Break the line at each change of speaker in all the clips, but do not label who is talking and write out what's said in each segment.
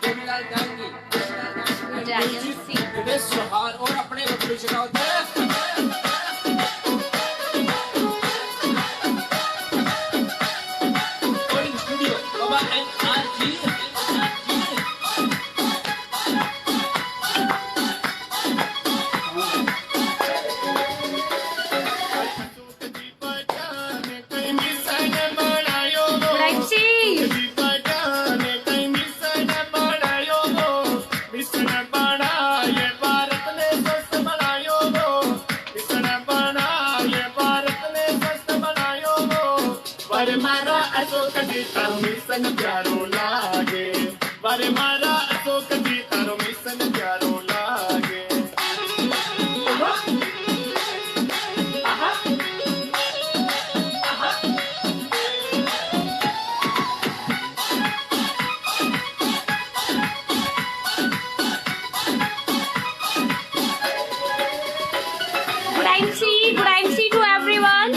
जेमिलाल गाएंगी
IMC
सुहार और अपने बच्चे चलाते स्टूडियो बाबा NRG
मारा अशोक जी तारो मिशन प्यारो लागे बारे मारा अशोक जी तारो मिशन प्यारो लागे
Good IMC to everyone.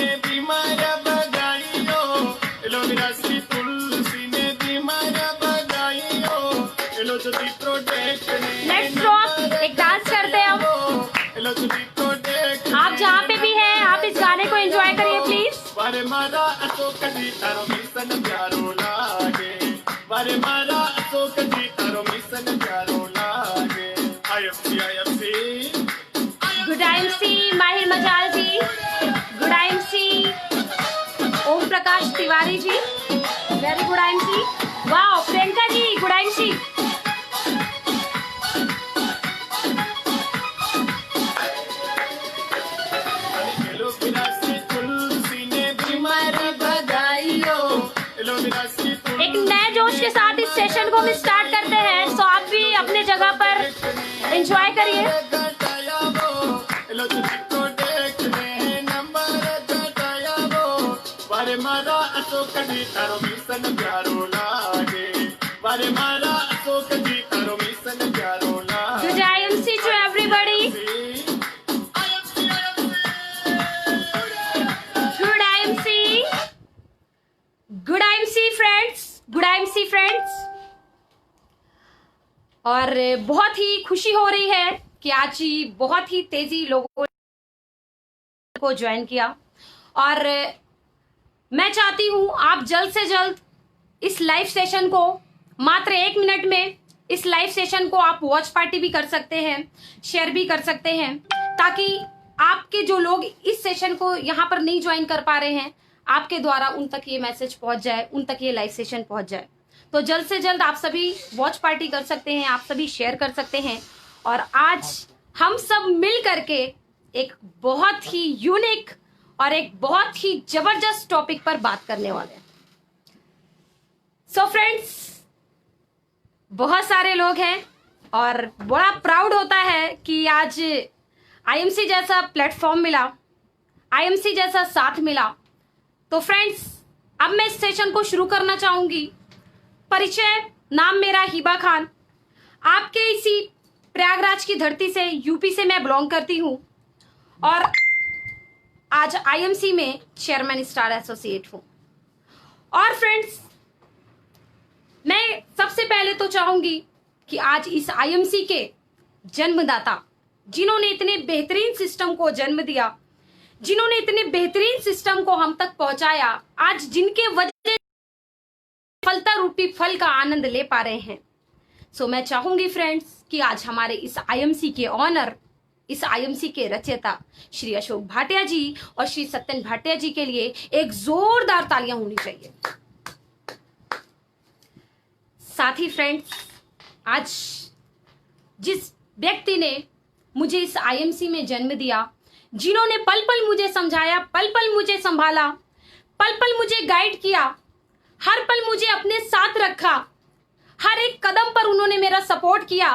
Let's rock. एक डांस करते हैं हम। आप जहाँ पे भी हैं, आप इस गाने को एंजॉय करिए प्लीज।
बारे मारा अशोक जी तारो मिशन प्यारो लागे बारे मारा अशोक जी तारो मिशन प्यारो लागे IMC
गुड IMC माहिर मजाल जी, good IMC Om Prakash Tiwari ji, very good IMC। वाह प्रियंका जी, गुड IMC। एक नए जोश के साथ इस सेशन को हम स्टार्ट करते हैं, सो आप भी अपने जगह पर एंजॉय करिए।
बारे मारा अशोक जी तारो मिशन प्यारो लागे बारे मारा अशोक जी तारो मिशन प्यारो लागे
good IMC to everybody. Good IMC, good IMC friends, good IMC friends. और बहुत ही खुशी हो रही है कि आज ही बहुत ही तेजी लोगों को ज्वाइन किया और मैं चाहती हूं आप जल्द से जल्द इस लाइव सेशन को मात्र 1 मिनट में इस लाइव सेशन को आप वॉच पार्टी भी कर सकते हैं, शेयर भी कर सकते हैं, ताकि आपके जो लोग इस सेशन को यहाँ पर नहीं ज्वाइन कर पा रहे हैं, आपके द्वारा उन तक ये मैसेज पहुंच जाए, उन तक ये लाइव सेशन पहुंच जाए। तो जल्द से जल्द आप सभी वॉच पार्टी कर सकते हैं, आप सभी शेयर कर सकते हैं और आज हम सब मिल करके एक बहुत ही यूनिक और एक बहुत ही जबरदस्त टॉपिक पर बात करने वाले हैं। सो फ्रेंड्स, बहुत सारे लोग हैं और बड़ा प्राउड होता है कि आज IMC जैसा प्लेटफॉर्म मिला, IMC जैसा साथ मिला। तो फ्रेंड्स, अब मैं इस सेशन को शुरू करना चाहूंगी। परिचय, नाम मेरा हिबा खान, आपके इसी प्रयागराज की धरती से, यूपी से मैं बिलोंग करती हूं और आज IMC में चेयरमैन स्टार एसोसिएट हूं। और फ्रेंड्स, मैं सबसे पहले तो चाहूंगी कि आज इस IMC के जन्मदाता, जिन्होंने इतने बेहतरीन सिस्टम को जन्म दिया, जिन्होंने इतने बेहतरीन सिस्टम को हम तक पहुंचाया, आज जिनके वजह फलता रूपी फल का आनंद ले पा रहे हैं। सो मैं चाहूंगी फ्रेंड्स कि आज हमारे इस IMC के ऑनर, इस IMC के रचयिता श्री अशोक भाटिया जी और श्री सत्यन भाटिया जी के लिए एक जोरदार तालियां होनी चाहिए। साथ ही फ्रेंड्स, आज जिस व्यक्ति ने मुझे इस IMC में जन्म दिया, जिन्होंने पल पल मुझे समझाया, पल पल मुझे संभाला, पल पल मुझे गाइड किया, हर पल मुझे अपने साथ रखा, हर एक कदम पर उन्होंने मेरा सपोर्ट किया,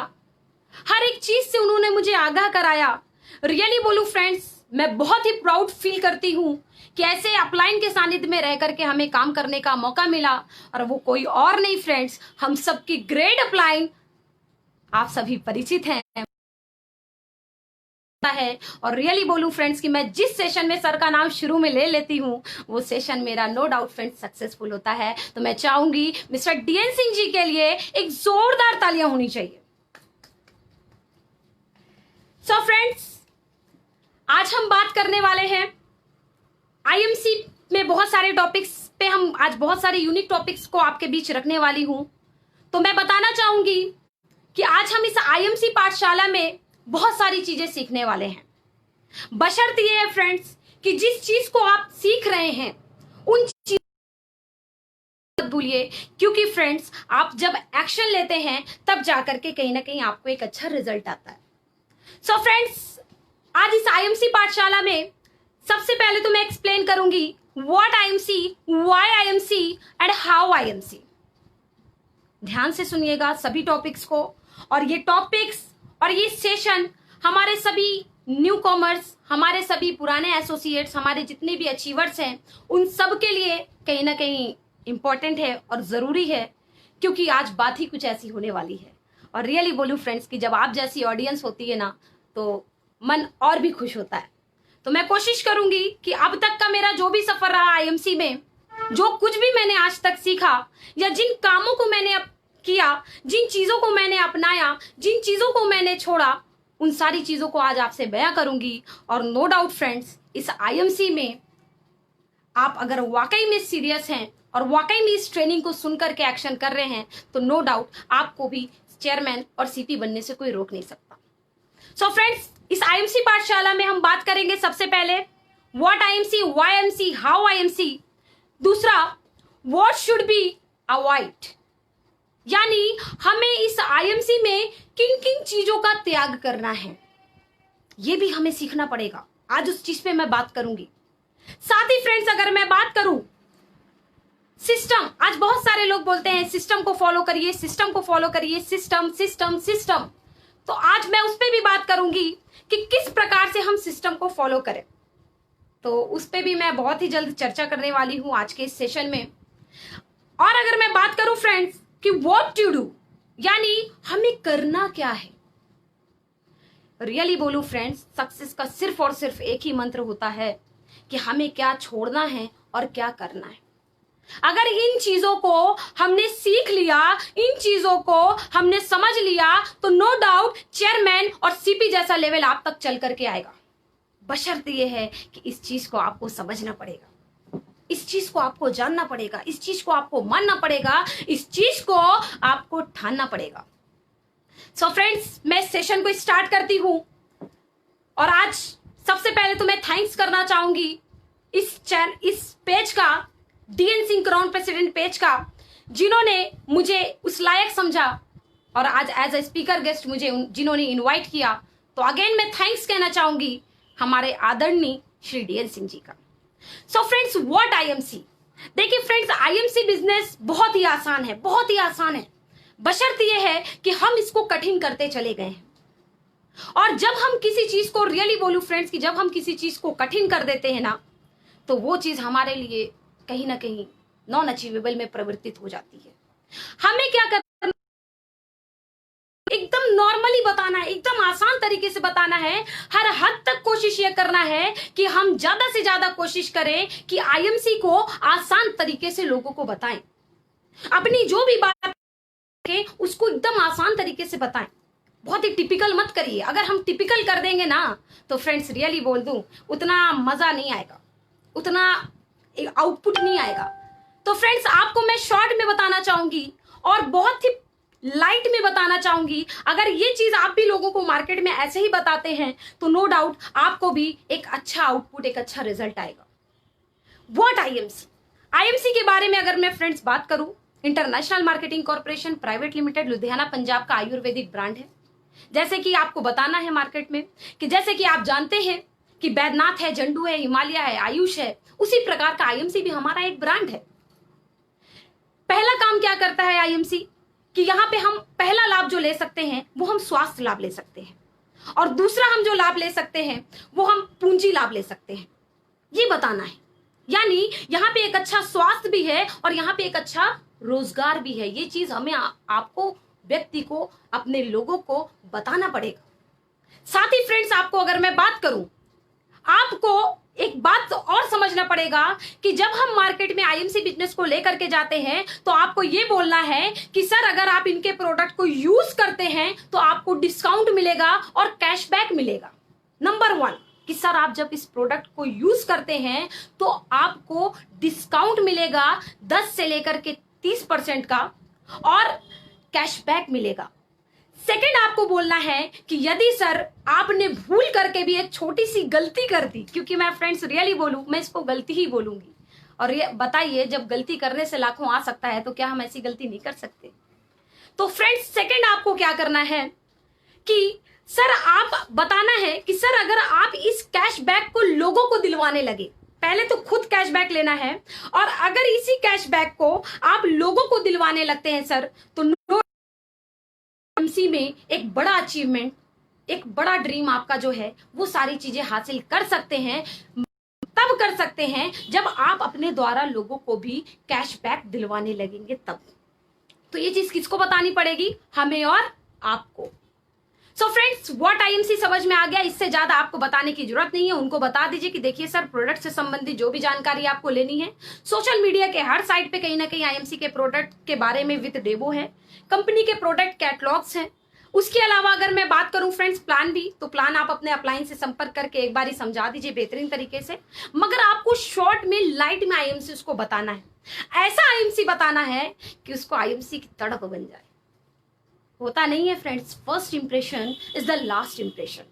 हर एक चीज से उन्होंने मुझे आगाह कराया। रियली बोलूं फ्रेंड्स, मैं बहुत ही प्राउड फील करती हूं कि ऐसे अपलाइन के सानिध्य में रह करके हमें काम करने का मौका मिला, और वो कोई और नहीं फ्रेंड्स, हम सबकी ग्रेट अपलाइन, आप सभी परिचित हैं। है। और रियली बोलूं फ्रेंड्स कि मैं जिस सेशन में सर का नाम शुरू में ले लेती हूं वो सेशन मेरा नो डाउट फ्रेंड्स सक्सेसफुल होता है। तो मैं चाहूंगी मिस्टर डीएन सिंह जी के लिए एक जोरदार तालियां होनी चाहिए। सो फ्रेंड्स, आज हम बात करने वाले हैं आईएमसी में बहुत सारे टॉपिक्स पे। हम आज बहुत सारे यूनिक टॉपिक्स को आपके बीच रखने वाली हूं। तो मैं बताना चाहूंगी कि आज हम इस आईएमसी पाठशाला में बहुत सारी चीजें सीखने वाले हैं। बशर्ते ये है फ्रेंड्स कि जिस चीज को आप सीख रहे हैं उन चीज मत भूलिए, क्योंकि फ्रेंड्स आप जब एक्शन लेते हैं तब जाकर के कहीं ना कहीं आपको एक अच्छा रिजल्ट आता है। सो फ्रेंड्स, आज इस आईएमसी पाठशाला में सबसे पहले तो मैं एक्सप्लेन करूंगी what IMC, why IMC and how IMC. ध्यान से सुनिएगा सभी टॉपिक्स को। और ये टॉपिक्स और ये सेशन हमारे सभी न्यू कॉमर्स, हमारे सभी पुराने एसोसिएट्स, हमारे जितने भी अचीवर्स हैं उन सब के लिए कहीं ना कहीं इंपॉर्टेंट है और जरूरी है, क्योंकि आज बात ही कुछ ऐसी होने वाली है। और रियली बोलूं फ्रेंड्स कि जब आप जैसी ऑडियंस होती है ना तो मन और भी खुश होता है। तो मैं कोशिश करूंगी कि अब तक का मेरा जो भी सफर रहा आईएमसी में, जो कुछ भी मैंने आज तक सीखा या जिन कामों को मैंने किया, जिन चीजों को मैंने अपनाया, जिन चीजों को मैंने छोड़ा, उन सारी चीजों को आज आपसे बयां करूंगी। और नो डाउट फ्रेंड्स, इस आईएमसी में आप अगर वाकई में सीरियस हैं और वाकई में इस ट्रेनिंग को सुनकर के एक्शन कर रहे हैं तो नो डाउट आपको भी चेयरमैन और सीपी बनने से कोई रोक नहीं सकता। सो फ्रेंड्स, इस आईएमसी पाठशाला में हम बात करेंगे सबसे पहले what IMC, why IMC, how IMC. दूसरा, व्हाट शुड बी अवॉइड, यानी हमें इस आईएमसी में किन किन चीजों का त्याग करना है ये भी हमें सीखना पड़ेगा। आज उस चीज पे मैं बात करूंगी। साथ ही फ्रेंड्स, अगर मैं बात करूं सिस्टम, आज बहुत सारे लोग बोलते हैं सिस्टम को फॉलो करिए, सिस्टम को फॉलो करिए, सिस्टम सिस्टम सिस्टम। तो आज मैं उस पर भी बात करूंगी कि किस प्रकार से हम सिस्टम को फॉलो करें। तो उस पर भी मैं बहुत ही जल्द चर्चा करने वाली हूं आज के इस सेशन में। और अगर मैं बात करूं फ्रेंड्स कि व्हाट टू डू, यानी हमें करना क्या है। रियली बोलूं फ्रेंड्स, सक्सेस का सिर्फ और सिर्फ एक ही मंत्र होता है कि हमें क्या छोड़ना है और क्या करना है। अगर इन चीजों को हमने सीख लिया, इन चीजों को हमने समझ लिया, तो नो डाउट चेयरमैन और सीपी जैसा लेवल आप तक चल करके आएगा। बशर्ते ये है कि इस चीज को आपको समझना पड़ेगा, इस चीज को आपको जानना पड़ेगा, इस चीज को आपको मानना पड़ेगा, इस चीज को आपको ठानना पड़ेगा। सो फ्रेंड्स, मैं इस सेशन को स्टार्ट करती हूं। और आज सबसे पहले तो मैं थैंक्स करना चाहूंगी इस पेज का, DN Singh crown president page का, जिन्होंने मुझे उस लायक समझा और आज एज ए स्पीकर गेस्ट मुझे जिन्होंने इनवाइट किया। तो अगेन मैं थैंक्स कहना चाहूंगी हमारे आदरणीय श्री डीएन सिंह जी का। So friends, what IMC. देखिए फ्रेंड्स, आईएमसी बिजनेस बहुत ही आसान है, बहुत ही आसान है, बशर्ते यह है कि हम इसको कठिन करते चले गए हैं। और जब हम किसी चीज को, रियली बोलूं फ्रेंड्स कि जब हम किसी चीज को कठिन कर देते हैं ना तो वो चीज हमारे लिए कहीं ना कहीं नॉन अचीवेबल में परिवर्तित हो जाती है। हमें क्या करना, एकदम नॉर्मली बताना है, एकदम आसान तरीके से बताना है। हर हद तक कोशिश ये करना है कि हम ज्यादा से ज्यादा कोशिश करें कि आईएमसी को आसान तरीके से लोगों को बताएं। अपनी जो भी बात है उसको एकदम आसान तरीके से बताएं, बहुत ही टिपिकल मत करिए। अगर हम टिपिकल कर देंगे ना तो फ्रेंड्स रियली बोल दूं उतना मजा नहीं आएगा, उतना आउटपुट नहीं आएगा। तो फ्रेंड्स, आपको मैं शॉर्ट में बताना चाहूंगी और बहुत ही लाइट में बताना चाहूंगी। अगर ये चीज आप भी लोगों को मार्केट में ऐसे ही बताते हैं तो नो डाउट आपको भी एक अच्छा आउटपुट, एक अच्छा रिजल्ट आएगा। व्हाट आईएमसी, आईएमसी के बारे में अगर मैं फ्रेंड्स बात करूं, international marketing corporation private limited Ludhiana Punjab का आयुर्वेदिक ब्रांड है। जैसे कि आपको बताना है मार्केट में कि जैसे कि आप जानते हैं कि बैद्यनाथ है, जंडू है, हिमालय है, आयुष है, उसी प्रकार का आईएमसी भी हमारा एक ब्रांड है। पहला काम क्या करता है आईएमसी कि यहां पे हम पहला लाभ जो ले सकते हैं वो हम स्वास्थ्य लाभ ले सकते हैं, और दूसरा हम जो लाभ ले सकते हैं वो हम पूंजी लाभ ले सकते हैं। ये बताना है, यानी यहां पे एक अच्छा स्वास्थ्य भी है और यहां पे एक अच्छा रोजगार भी है। ये चीज हमें आपको, व्यक्ति को, अपने लोगों को बताना पड़ेगा। साथ ही फ्रेंड्स आपको अगर मैं बात करूं, आपको एक बात और समझना पड़ेगा कि जब हम मार्केट में आईएमसी बिजनेस को लेकर के जाते हैं तो आपको ये बोलना है कि सर अगर आप इनके प्रोडक्ट को यूज करते हैं तो आपको डिस्काउंट मिलेगा और कैशबैक मिलेगा। नंबर 1 कि सर आप जब इस प्रोडक्ट को यूज करते हैं तो आपको डिस्काउंट मिलेगा 10 से लेकर के 30% का और कैशबैक मिलेगा। सेकंड आपको बोलना है कि यदि सर आपने भूल करके भी एक छोटी सी गलती कर दी, क्योंकि मैं फ्रेंड्स रियली बोलूं, मैं इसको गलती ही बोलूंगी, और ये बताइए जब गलती करने से लाखों आ सकता है तो क्या हम ऐसी गलती नहीं कर सकते? तो फ्रेंड्स सेकंड आपको क्या करना है कि सर आप बताना है कि सर अगर आप इस कैशबैक को लोगों को दिलवाने लगे, पहले तो खुद कैशबैक लेना है, और अगर इसी कैशबैक को आप लोगों को दिलवाने लगते हैं सर, तो आईएमसी में एक बड़ा अचीवमेंट, एक बड़ा ड्रीम आपका जो है वो सारी चीजें हासिल कर सकते हैं। तब कर सकते हैं जब आप अपने द्वारा लोगों को भी कैशबैक दिलवाने लगेंगे तब। तो ये चीज किसको बतानी पड़ेगी? हमें और आपको। सो फ्रेंड्स व्हाट आईएमसी समझ में आ गया, इससे ज्यादा आपको बताने की जरूरत नहीं है। उनको बता दीजिए कि देखिए सर प्रोडक्ट से संबंधित जो भी जानकारी आपको लेनी है, सोशल मीडिया के हर साइट पे कहीं ना कहीं आईएमसी के प्रोडक्ट के बारे में विद डेमो है, कंपनी के प्रोडक्ट कैटलॉग्स हैं। उसके अलावा अगर मैं बात करूं फ्रेंड्स प्लान भी, तो प्लान आप अपने अपलाइन से संपर्क करके एक बार ही समझा दीजिए बेहतरीन तरीके से, मगर आपको शॉर्ट में लाइट में आईएमसी उसको बताना है, ऐसा आईएमसी बताना है कि उसको आईएमसी की तड़प बन जाए। होता नहीं है friends, first impression is the last impression.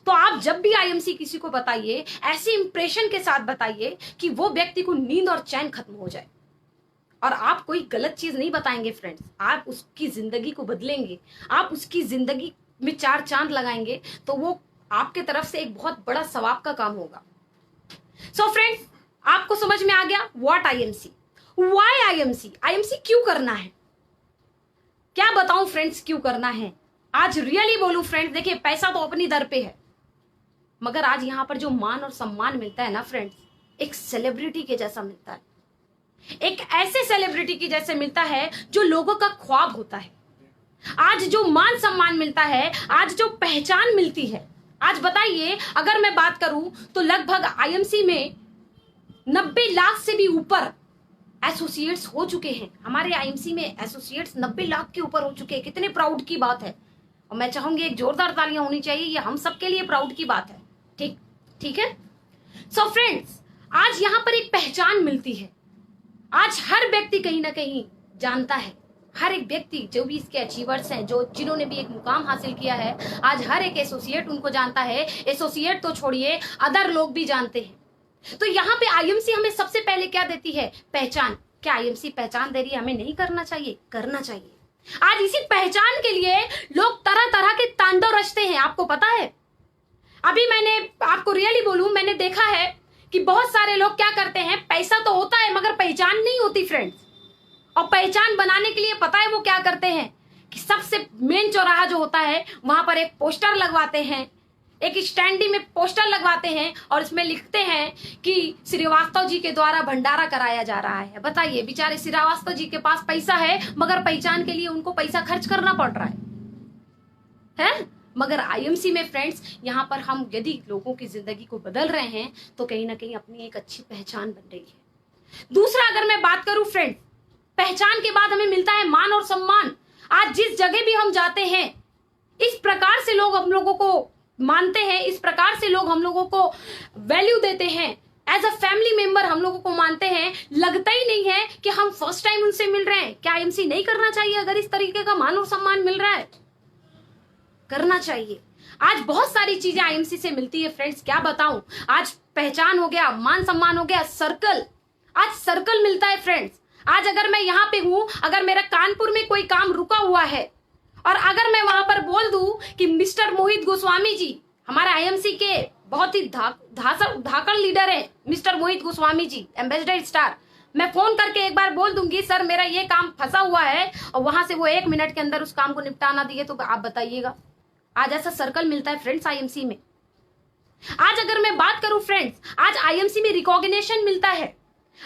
तो आप जब भी आईएमसी किसी को बताइए, ऐसे इंप्रेशन के साथ बताइए कि वो व्यक्ति को नींद और चैन खत्म हो जाए। और आप कोई गलत चीज नहीं बताएंगे फ्रेंड्स, आप उसकी जिंदगी को बदलेंगे, आप उसकी जिंदगी में 4 चांद लगाएंगे, तो वो आपके तरफ से एक बहुत बड़ा सवाब का काम होगा। सो फ्रेंड्स आपको समझ में आ गया what IMC, why IMC, IMC क्यों करना है, क्या बताऊं फ्रेंड्स क्यों करना है। आज रियली बोलूं फ्रेंड्स, देखिए पैसा तो अपनी दर पे है, मगर आज यहां पर जो मान और सम्मान मिलता है ना फ्रेंड्स, एक सेलिब्रिटी के जैसा मिलता है, एक ऐसे सेलिब्रिटी की जैसे मिलता है जो लोगों का ख्वाब होता है। आज जो मान सम्मान मिलता है, आज जो पहचान मिलती है, आज बताइए अगर मैं बात करूं तो लगभग आईएमसी में 90 लाख से भी ऊपर एसोसिएट्स हो चुके हैं। हमारे आईएमसी में एसोसिएट्स 90 लाख के ऊपर हो चुके हैं। कितने प्राउड की बात है, और मैं चाहूंगी एक जोरदार तालियां होनी चाहिए, ये हम सबके लिए प्राउड की बात है। ठीक है। सो फ्रेंड्स आज यहां पर एक पहचान मिलती है, आज हर व्यक्ति कहीं ना कहीं जानता है, हर एक व्यक्ति जो भी इसके अचीवर्स हैं, जो जिन्होंने भी एक मुकाम हासिल किया है, आज हर एक एसोसिएट उनको जानता है। एसोसिएट तो छोड़िए, अदर लोग भी जानते हैं। तो यहाँ पे आईएमसी हमें सबसे पहले क्या देती है? पहचान। क्या आईएमसी पहचान दे रही है? हमें नहीं करना चाहिए, करना चाहिए। आज इसी पहचान के लिए लोग तरह तरह के तांडव रचते हैं, आपको पता है। अभी मैंने आपको रियली बोलूं, मैंने देखा है कि बहुत सारे लोग क्या करते हैं, पैसा तो होता है मगर पहचान नहीं होती फ्रेंड्स। और पहचान बनाने के लिए पता है वो क्या करते हैं कि सबसे मेन चौराहा जो होता है वहां पर एक पोस्टर लगवाते हैं, एक स्टैंडी में पोस्टर लगवाते हैं और इसमें लिखते हैं कि श्रीवास्तव जी के द्वारा भंडारा कराया जा रहा है। बताइए बेचारे श्रीवास्तव जी के पास पैसा है मगर पहचान के लिए उनको पैसा खर्च करना पड़ रहा है? मगर आईएमसी में फ्रेंड्स यहाँ पर हम यदि लोगों की जिंदगी को बदल रहे हैं तो कहीं ना कहीं अपनी एक अच्छी पहचान बन रही है। दूसरा अगर मैं बात करूं फ्रेंड्स, पहचान के बाद हमें मिलता है मान और सम्मान। आज जिस जगह भी हम जाते हैं, इस प्रकार से लोग हम लोगों को मानते हैं, इस प्रकार से लोग हम लोगों को वैल्यू देते हैं, एज अ फैमिली मेंबर हम लोगों को मानते हैं। लगता ही नहीं है कि हम फर्स्ट टाइम उनसे मिल रहे हैं। क्या आईएमसी नहीं करना चाहिए? अगर इस तरीके का मान और सम्मान मिल रहा है, करना चाहिए। आज बहुत सारी चीजें आईएमसी से मिलती है फ्रेंड्स, क्या बताऊं। आज पहचान हो गया, मान सम्मान हो गया, सर्कल, आज सर्कल मिलता है फ्रेंड्स। आज अगर मैं यहाँ पे हूं, अगर मेरा कानपुर में कोई काम रुका हुआ है और अगर मैं वहां पर बोल दूं कि मिस्टर मोहित गोस्वामी जी, हमारे आईएमसी के बहुत ही धाकड़ लीडर है मिस्टर मोहित गोस्वामी जी, एम्बेसडर स्टार, मैं फोन करके एक बार बोल दूंगी सर मेरा ये काम फंसा हुआ है, और वहां से वो 1 मिनट के अंदर उस काम को निपटाना दिए, तो आप बताइएगा। आज ऐसा सर्कल मिलता है फ्रेंड्स आईएमसी में। आज अगर मैं बात करूं फ्रेंड्स, आज आईएमसी में रिकॉग्निशन मिलता है।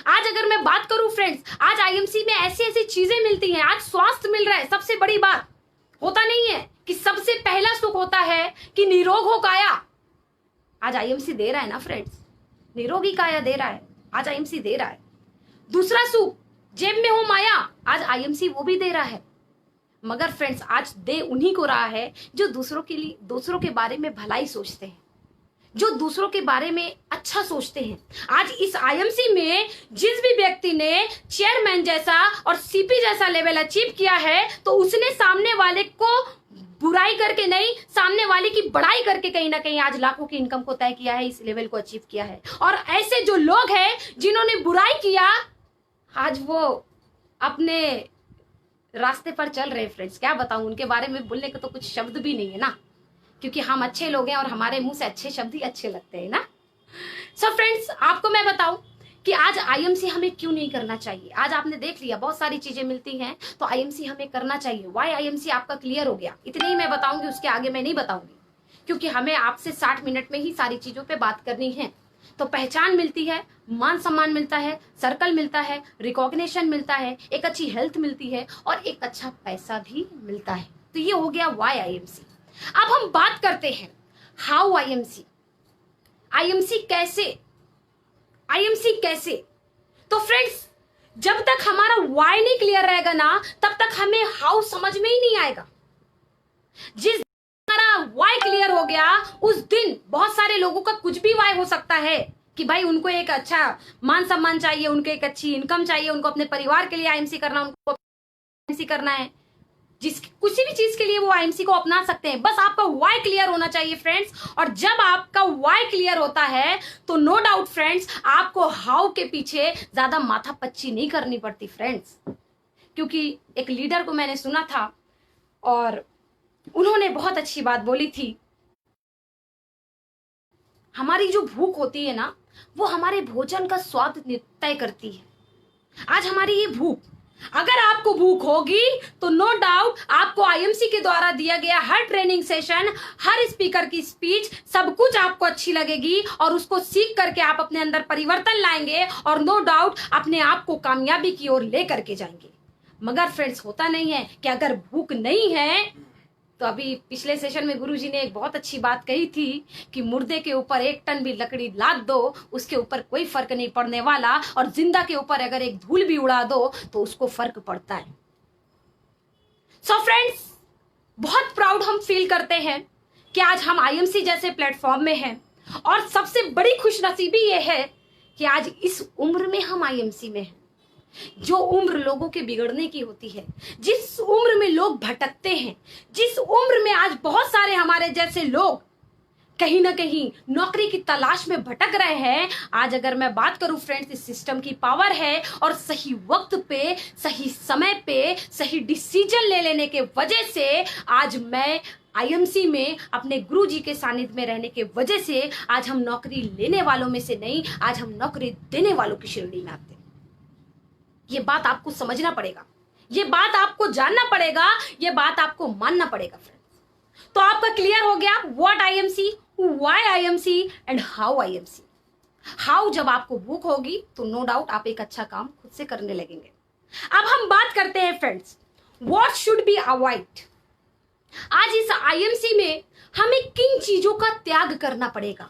आज अगर मैं बात करूं फ्रेंड्स, आज आईएमसी में ऐसी ऐसी चीजें मिलती हैं। आज स्वास्थ्य मिल रहा है, सबसे बड़ी बात। होता नहीं है कि सबसे पहला सुख होता है कि निरोग हो काया। आज आईएमसी दे रहा है ना फ्रेंड्स, निरोगी काया दे रहा है, आज आईएमसी दे रहा है। दूसरा सुख जेब में हो माया, आज आईएमसी वो भी दे रहा है। मगर फ्रेंड्स आज दे उन्हीं को रहा है जो दूसरों के बारे में भलाई सोचते हैं, जो दूसरों के बारे में अच्छा सोचते हैं। आज इस आईएमसी में जिस भी व्यक्ति ने चेयरमैन जैसा और सीपी जैसा लेवल अचीव किया है, तो उसने सामने वाले को बुराई करके नहीं, सामने वाले की बड़ाई करके कहीं ना कहीं आज लाखों की इनकम को तय किया है, इस लेवल को अचीव किया है। और ऐसे जो लोग हैं जिन्होंने बुराई किया, आज वो अपने रास्ते पर चल रहे हैं। फ्रेंड्स क्या बताऊं, उनके बारे में बोलने का तो कुछ शब्द भी नहीं है ना, क्योंकि हम अच्छे लोग हैं और हमारे मुंह से अच्छे शब्द ही अच्छे लगते हैं ना। सो फ्रेंड्स आपको मैं बताऊं कि आज आईएमसी हमें क्यों नहीं करना चाहिए। आज आपने देख लिया बहुत सारी चीजें मिलती हैं, तो आईएमसी हमें करना चाहिए। वाई आईएमसी आपका क्लियर हो गया, इतने ही मैं बताऊंगी, उसके आगे मैं नहीं बताऊंगी, क्योंकि हमें आपसे 60 मिनट में ही सारी चीजों पे बात करनी है। तो पहचान मिलती है, मान सम्मान मिलता है, सर्कल मिलता है, रिकॉग्निशन मिलता है, एक अच्छी हेल्थ मिलती है और एक अच्छा पैसा भी मिलता है। तो ये हो गया वाई आईएमसी। अब हम बात करते हैं हाउ आईएमसी। आईएमसी कैसे? तो फ्रेंड्स जब तक हमारा वाई नहीं क्लियर रहेगा ना, तब तक हमें हाउ समझ में ही नहीं आएगा। जिस हमारा वाई क्लियर हो गया, उस दिन बहुत सारे लोगों का कुछ भी वाई हो सकता है कि भाई उनको एक अच्छा मान सम्मान चाहिए, उनको एक अच्छी इनकम चाहिए, उनको अपने परिवार के लिए आईएमसी करना, उनको आईएमसी करना है, किसी भी चीज के लिए वो आईएमसी को अपना सकते हैं। बस आपका वाई क्लियर होना चाहिए फ्रेंड्स। और जब आपका वाई क्लियर होता है तो नो डाउट फ्रेंड्स आपको हाउ के पीछे ज्यादा माथा पच्ची नहीं करनी पड़ती फ्रेंड्स। क्योंकि एक लीडर को मैंने सुना था और उन्होंने बहुत अच्छी बात बोली थी, हमारी जो भूख होती है ना, वो हमारे भोजन का स्वाद तय करती है। आज हमारी ये भूख, अगर आपको भूख होगी तो नो डाउट आपको आईएमसी के द्वारा दिया गया हर ट्रेनिंग सेशन, हर स्पीकर की स्पीच, सब कुछ आपको अच्छी लगेगी और उसको सीख करके आप अपने अंदर परिवर्तन लाएंगे और नो डाउट अपने आप को कामयाबी की ओर ले करके जाएंगे। मगर फ्रेंड्स होता नहीं है कि अगर भूख नहीं है, तो अभी पिछले सेशन में गुरुजी ने एक बहुत अच्छी बात कही थी कि मुर्दे के ऊपर 1 टन भी लकड़ी लाद दो, उसके ऊपर कोई फर्क नहीं पड़ने वाला, और जिंदा के ऊपर अगर एक धूल भी उड़ा दो तो उसको फर्क पड़ता है। सो फ्रेंड्स बहुत प्राउड हम फील करते हैं कि आज हम आईएमसी जैसे प्लेटफॉर्म में हैं, और सबसे बड़ी खुशनसीबी ये है कि आज इस उम्र में हम आईएमसी में हैं। जो उम्र लोगों के बिगड़ने की होती है, जिस उम्र में लोग भटकते हैं, जिस उम्र में आज बहुत सारे हमारे जैसे लोग कहीं ना कहीं नौकरी की तलाश में भटक रहे हैं, आज अगर मैं बात करूं फ्रेंड्स, इस सिस्टम की पावर है और सही वक्त पे, सही समय पे सही डिसीजन ले लेने के वजह से आज मैं आईएमसी में अपने गुरुजी के सानिध्य में रहने के वजह से आज हम नौकरी लेने वालों में से नहीं, आज हम नौकरी देने वालों की श्रेणी में आते हैं। ये बात आपको समझना पड़ेगा, ये बात आपको जानना पड़ेगा, ये बात आपको मानना पड़ेगा फ्रेंड्स। तो आपका क्लियर हो गया what IMC, why IMC and how IMC. How जब आपको भूख होगी तो नो डाउट आप एक अच्छा काम खुद से करने लगेंगे। अब हम बात करते हैं friends what should be avoid. आज इस आईएमसी में हमें किन चीजों का त्याग करना पड़ेगा,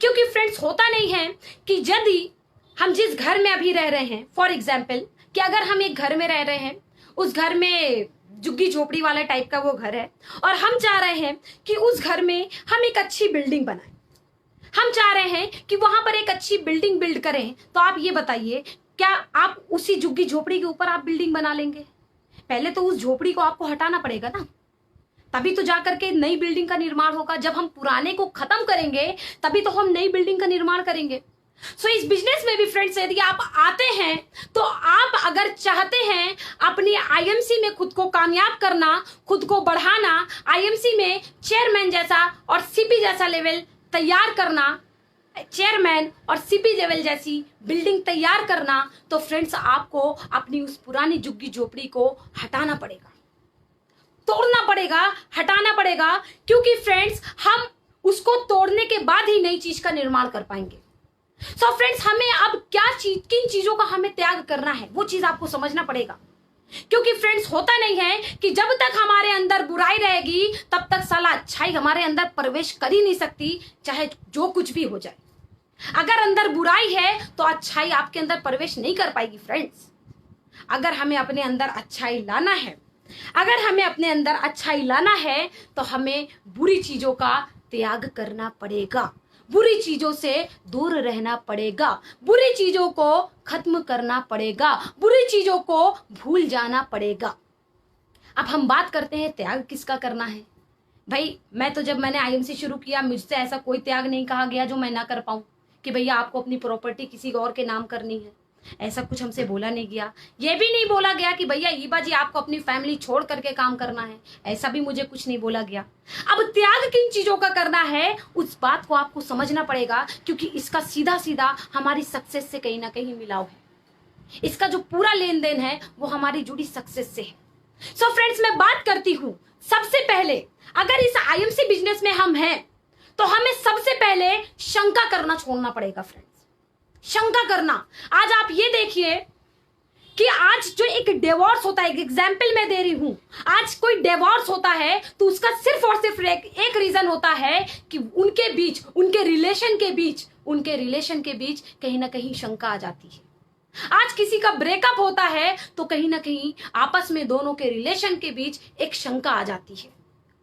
क्योंकि फ्रेंड्स होता नहीं है कि यदि हम जिस घर में अभी रह रहे हैं, फॉर एग्जाम्पल कि अगर हम एक घर में रह रहे हैं, उस घर में झुग्गी झोपड़ी वाला टाइप का वो घर है, और हम चाह रहे हैं कि उस घर में हम एक अच्छी बिल्डिंग बनाएं, हम चाह रहे हैं कि वहां पर एक अच्छी बिल्डिंग बिल्ड करें, तो आप ये बताइए क्या आप उसी झुग्गी झोपड़ी के ऊपर आप बिल्डिंग बना लेंगे? पहले तो उस झोपड़ी को आपको हटाना पड़ेगा ना, तभी तो जाकर के नई बिल्डिंग का निर्माण होगा। जब हम पुराने को खत्म करेंगे तभी तो हम नई बिल्डिंग का निर्माण करेंगे। सो इस बिजनेस में भी फ्रेंड्स यदि आप आते हैं तो आप अगर चाहते हैं अपनी आईएमसी में खुद को कामयाब करना, खुद को बढ़ाना, आईएमसी में चेयरमैन जैसा और सीपी जैसा लेवल तैयार करना, चेयरमैन और सीपी लेवल जैसी बिल्डिंग तैयार करना, तो फ्रेंड्स आपको अपनी उस पुरानी झुग्गी झोपड़ी को हटाना पड़ेगा, तोड़ना पड़ेगा, हटाना पड़ेगा, क्योंकि फ्रेंड्स हम उसको तोड़ने के बाद ही नई चीज का निर्माण कर पाएंगे। सो फ्रेंड्स हमें अब किन चीजों का हमें त्याग करना है वो चीज आपको समझना पड़ेगा। क्योंकि फ्रेंड्स होता नहीं है कि जब तक हमारे अंदर बुराई रहेगी तब तक साला अच्छाई हमारे अंदर प्रवेश कर ही नहीं सकती, चाहे जो कुछ भी हो जाए। अगर अंदर बुराई है तो अच्छाई आपके अंदर प्रवेश नहीं कर पाएगी फ्रेंड्स। अगर हमें अपने अंदर अच्छाई लाना है, अगर हमें अपने अंदर अच्छाई लाना है तो हमें बुरी चीजों का त्याग करना पड़ेगा, बुरी चीजों से दूर रहना पड़ेगा, बुरी चीजों को खत्म करना पड़ेगा, बुरी चीजों को भूल जाना पड़ेगा। अब हम बात करते हैं त्याग किसका करना है। भाई मैं तो जब मैंने आईएमसी शुरू किया मुझसे ऐसा कोई त्याग नहीं कहा गया जो मैं ना कर पाऊं कि भैया आपको अपनी प्रॉपर्टी किसी और के नाम करनी है, ऐसा कुछ हमसे बोला नहीं गया। ये भी नहीं बोला गया कि भैया ईबा जी आपको अपनी फैमिली छोड़ करके काम करना है, ऐसा भी मुझे कुछ नहीं बोला गया। अब त्याग किन चीजों का करना है उस बात को आपको समझना पड़ेगा, क्योंकि इसका सीधा सीधा हमारी सक्सेस से कहीं ना कहीं मिलाव है। इसका जो पूरा लेन देन है वो हमारी जुड़ी सक्सेस से है। सो फ्रेंड्स मैं बात करती हूं, सबसे पहले अगर इस आईएमसी बिजनेस में हम हैं तो हमें सबसे पहले शंका करना छोड़ना पड़ेगा फ्रेंड्स। शंका करना, आज आप ये देखिए कि आज जो एक डिवोर्स होता है, एक एग्जाम्पल मैं दे रही हूं, आज कोई डिवोर्स होता है तो उसका सिर्फ और सिर्फ एक रीजन होता है कि उनके बीच, उनके रिलेशन के बीच कहीं ना कहीं शंका आ जाती है। आज किसी का ब्रेकअप होता है तो कहीं ना कहीं आपस में दोनों के रिलेशन के बीच एक शंका आ जाती है,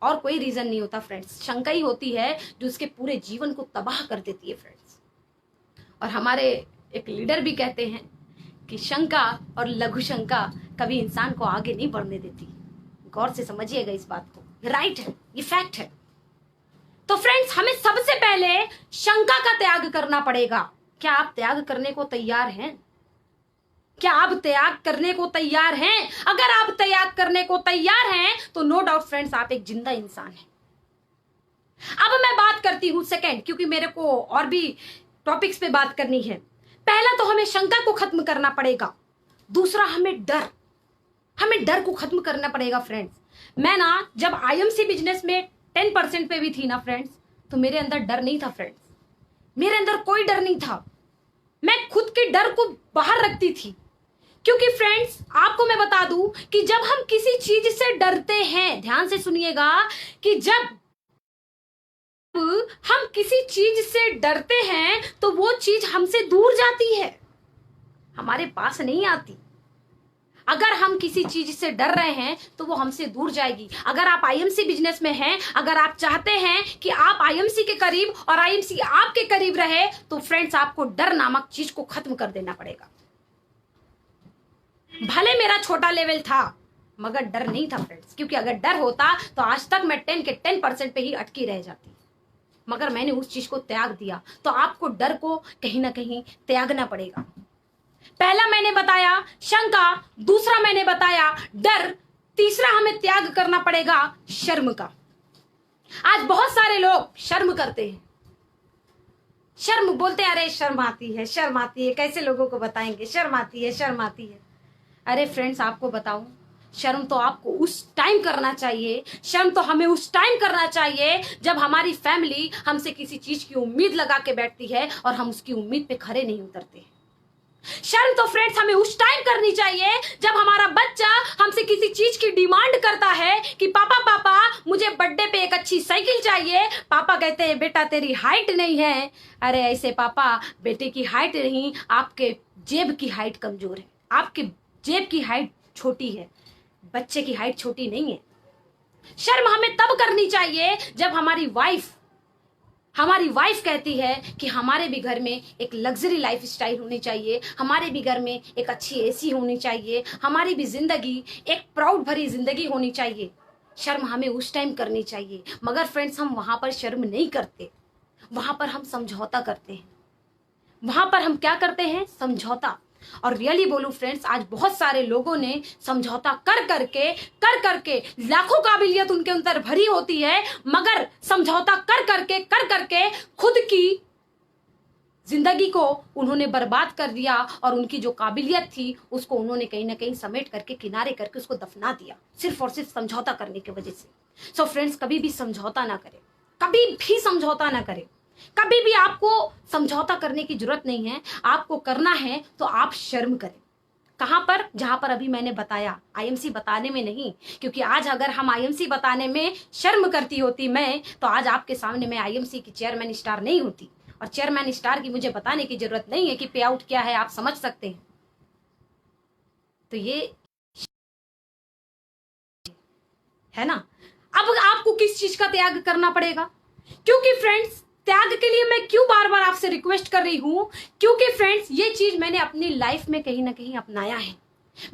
और कोई रीजन नहीं होता फ्रेंड्स। शंका ही होती है जो उसके पूरे जीवन को तबाह कर देती है फ्रेंड्स। और हमारे एक लीडर भी कहते हैं कि शंका और लघु शंका कभी इंसान को आगे नहीं बढ़ने देती। गौर से समझिएगा इस बात को, राइट है, ये फैक्ट है। तो फ्रेंड्स हमें सबसे पहले शंका का त्याग करना पड़ेगा। क्या आप त्याग करने को तैयार हैं? क्या आप त्याग करने को तैयार हैं? अगर आप त्याग करने को तैयार हैं तो नो डाउट फ्रेंड्स आप एक जिंदा इंसान हैं। अब मैं बात करती हूं सेकंड, क्योंकि मेरे को और भी टॉपिक्स पे बात करनी है। पहला तो हमें शंका को खत्म करना पड़ेगा, दूसरा हमें डर को खत्म करना पड़ेगा फ्रेंड्स। मैं ना जब आईएमसी बिजनेस में 10% पे भी थी ना फ्रेंड्स, तो मेरे अंदर डर नहीं था फ्रेंड्स, मेरे अंदर कोई डर नहीं था। मैं खुद के डर को बाहर रखती थी, क्योंकि फ्रेंड्स आपको मैं बता दूं कि जब हम किसी चीज से डरते हैं, ध्यान से सुनिएगा, कि जब हम किसी चीज से डरते हैं तो वो चीज हमसे दूर जाती है, हमारे पास नहीं आती। अगर हम किसी चीज से डर रहे हैं तो वो हमसे दूर जाएगी। अगर आप आईएमसी बिजनेस में हैं, अगर आप चाहते हैं कि आप आईएमसी के करीब और आईएमसी आपके करीब रहे, तो फ्रेंड्स आपको डर नामक चीज को खत्म कर देना पड़ेगा। भले मेरा छोटा लेवल था मगर डर नहीं था फ्रेंड्स, क्योंकि अगर डर होता तो आज तक मैं 10% पे ही अटकी रह जाती। मगर मैंने उस चीज को त्याग दिया। तो आपको डर को कहीं ना कहीं त्यागना पड़ेगा। पहला मैंने बताया शंका, दूसरा मैंने बताया डर, तीसरा हमें त्याग करना पड़ेगा शर्म का। आज बहुत सारे लोग शर्म करते हैं, शर्म बोलते हैं, अरे शर्म आती है, शर्म आती है, कैसे लोगों को बताएंगे, शर्म आती है, शर्म आती है। अरे फ्रेंड्स आपको बताऊं, शर्म तो आपको उस टाइम करना चाहिए, शर्म तो हमें उस टाइम करना चाहिए जब हमारी फैमिली हमसे किसी चीज की उम्मीद लगा के बैठती है और हम उसकी उम्मीद पे खरे नहीं उतरते। शर्म तो फ्रेंड्स हमें उस टाइम करनी चाहिए जब हमारा बच्चा हमसे किसी चीज की डिमांड करता है कि पापा पापा मुझे बर्थडे पे एक अच्छी साइकिल चाहिए। पापा कहते हैं बेटा तेरी हाइट नहीं है। अरे ऐसे पापा, बेटे की हाइट नहीं, आपके जेब की हाइट कमजोर है, आपके जेब की हाइट छोटी है, बच्चे की हाइट छोटी नहीं है। शर्म हमें तब करनी चाहिए जब हमारी वाइफ कहती है कि हमारे भी घर में एक लग्जरी लाइफ स्टाइल होनी चाहिए, हमारे भी घर में एक अच्छी एसी होनी चाहिए, हमारी भी जिंदगी एक प्राउड भरी जिंदगी होनी चाहिए। शर्म हमें उस टाइम करनी चाहिए। मगर फ्रेंड्स हम वहां पर शर्म नहीं करते, वहां पर हम समझौता करते हैं। वहां पर हम क्या करते हैं? समझौता। और रियली बोलूं फ्रेंड्स, आज बहुत सारे लोगों ने समझौता कर करके लाखों काबिलियत उनके अंदर भरी होती है, मगर समझौता कर करके खुद की जिंदगी को उन्होंने बर्बाद कर दिया और उनकी जो काबिलियत थी उसको उन्होंने कहीं ना कहीं समेट करके किनारे करके उसको दफना दिया, सिर्फ और सिर्फ समझौता करने की वजह से। सो फ्रेंड्स कभी भी समझौता ना करें, कभी भी समझौता ना करें। कभी भी आपको समझौता करने की जरूरत नहीं है। आपको करना है तो आप शर्म करें, कहां पर? जहां पर अभी मैंने बताया, आईएमसी बताने में नहीं, क्योंकि आज अगर हम आईएमसी बताने में शर्म करती होती मैं, तो आज आपके सामने मैं आईएमसी की चेयरमैन स्टार नहीं होती। और चेयरमैन स्टार की मुझे बताने की जरूरत नहीं है कि पे आउट क्या है, आप समझ सकते हैं। तो ये है ना। अब आपको किस चीज का त्याग करना पड़ेगा? क्योंकि फ्रेंड्स, त्याग के लिए मैं क्यों बार बार आपसे रिक्वेस्ट कर रही हूं? क्योंकि फ्रेंड्स, ये चीज मैंने अपनी लाइफ में कहीं ना कहीं अपनाया है,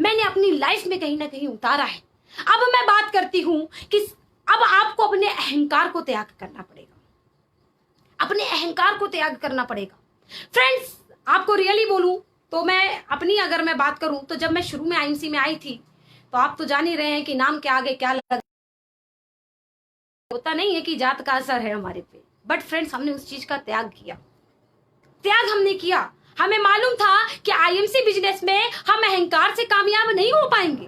मैंने अपनी लाइफ में कहीं ना कहीं उतारा है। अब मैं बात करती हूं कि अब आपको अपने अहंकार को त्याग करना पड़ेगा, अपने अहंकार को त्याग करना पड़ेगा। फ्रेंड्स, आपको रियली बोलूं तो मैं अपनी अगर मैं बात करूं तो जब मैं शुरू में आईएमसी में आई थी, तो आप तो जान ही रहे हैं कि नाम के आगे क्या लगा, होता नहीं है कि जात का असर है हमारे पे। बट फ्रेंड्स, हमने उस चीज का त्याग किया, त्याग हमने किया। हमें मालूम था कि आईएमसी बिजनेस में हम अहंकार से कामयाब नहीं हो पाएंगे।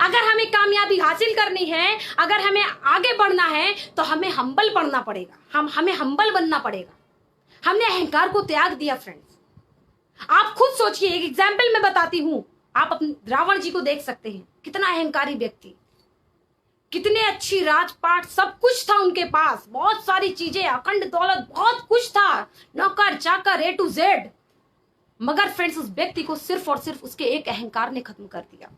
अगर हमें कामयाबी हासिल करनी है, अगर हमें आगे बढ़ना है, तो हमें हम्बल बनना पड़ेगा, हमें हम्बल बनना पड़ेगा। हमने अहंकार को त्याग दिया। फ्रेंड्स, आप खुद सोचिए, एक एग्जाम्पल मैं बताती हूं। आप अपने रावण जी को देख सकते हैं, कितना अहंकारी व्यक्ति, कितने अच्छी राजपाट, सब कुछ था उनके पास, बहुत सारी चीजें, अखंड दौलत, बहुत कुछ था, नौकर चाकर A to Z। मगर फ्रेंड्स, उस व्यक्ति को सिर्फ और सिर्फ उसके एक अहंकार ने खत्म कर दिया,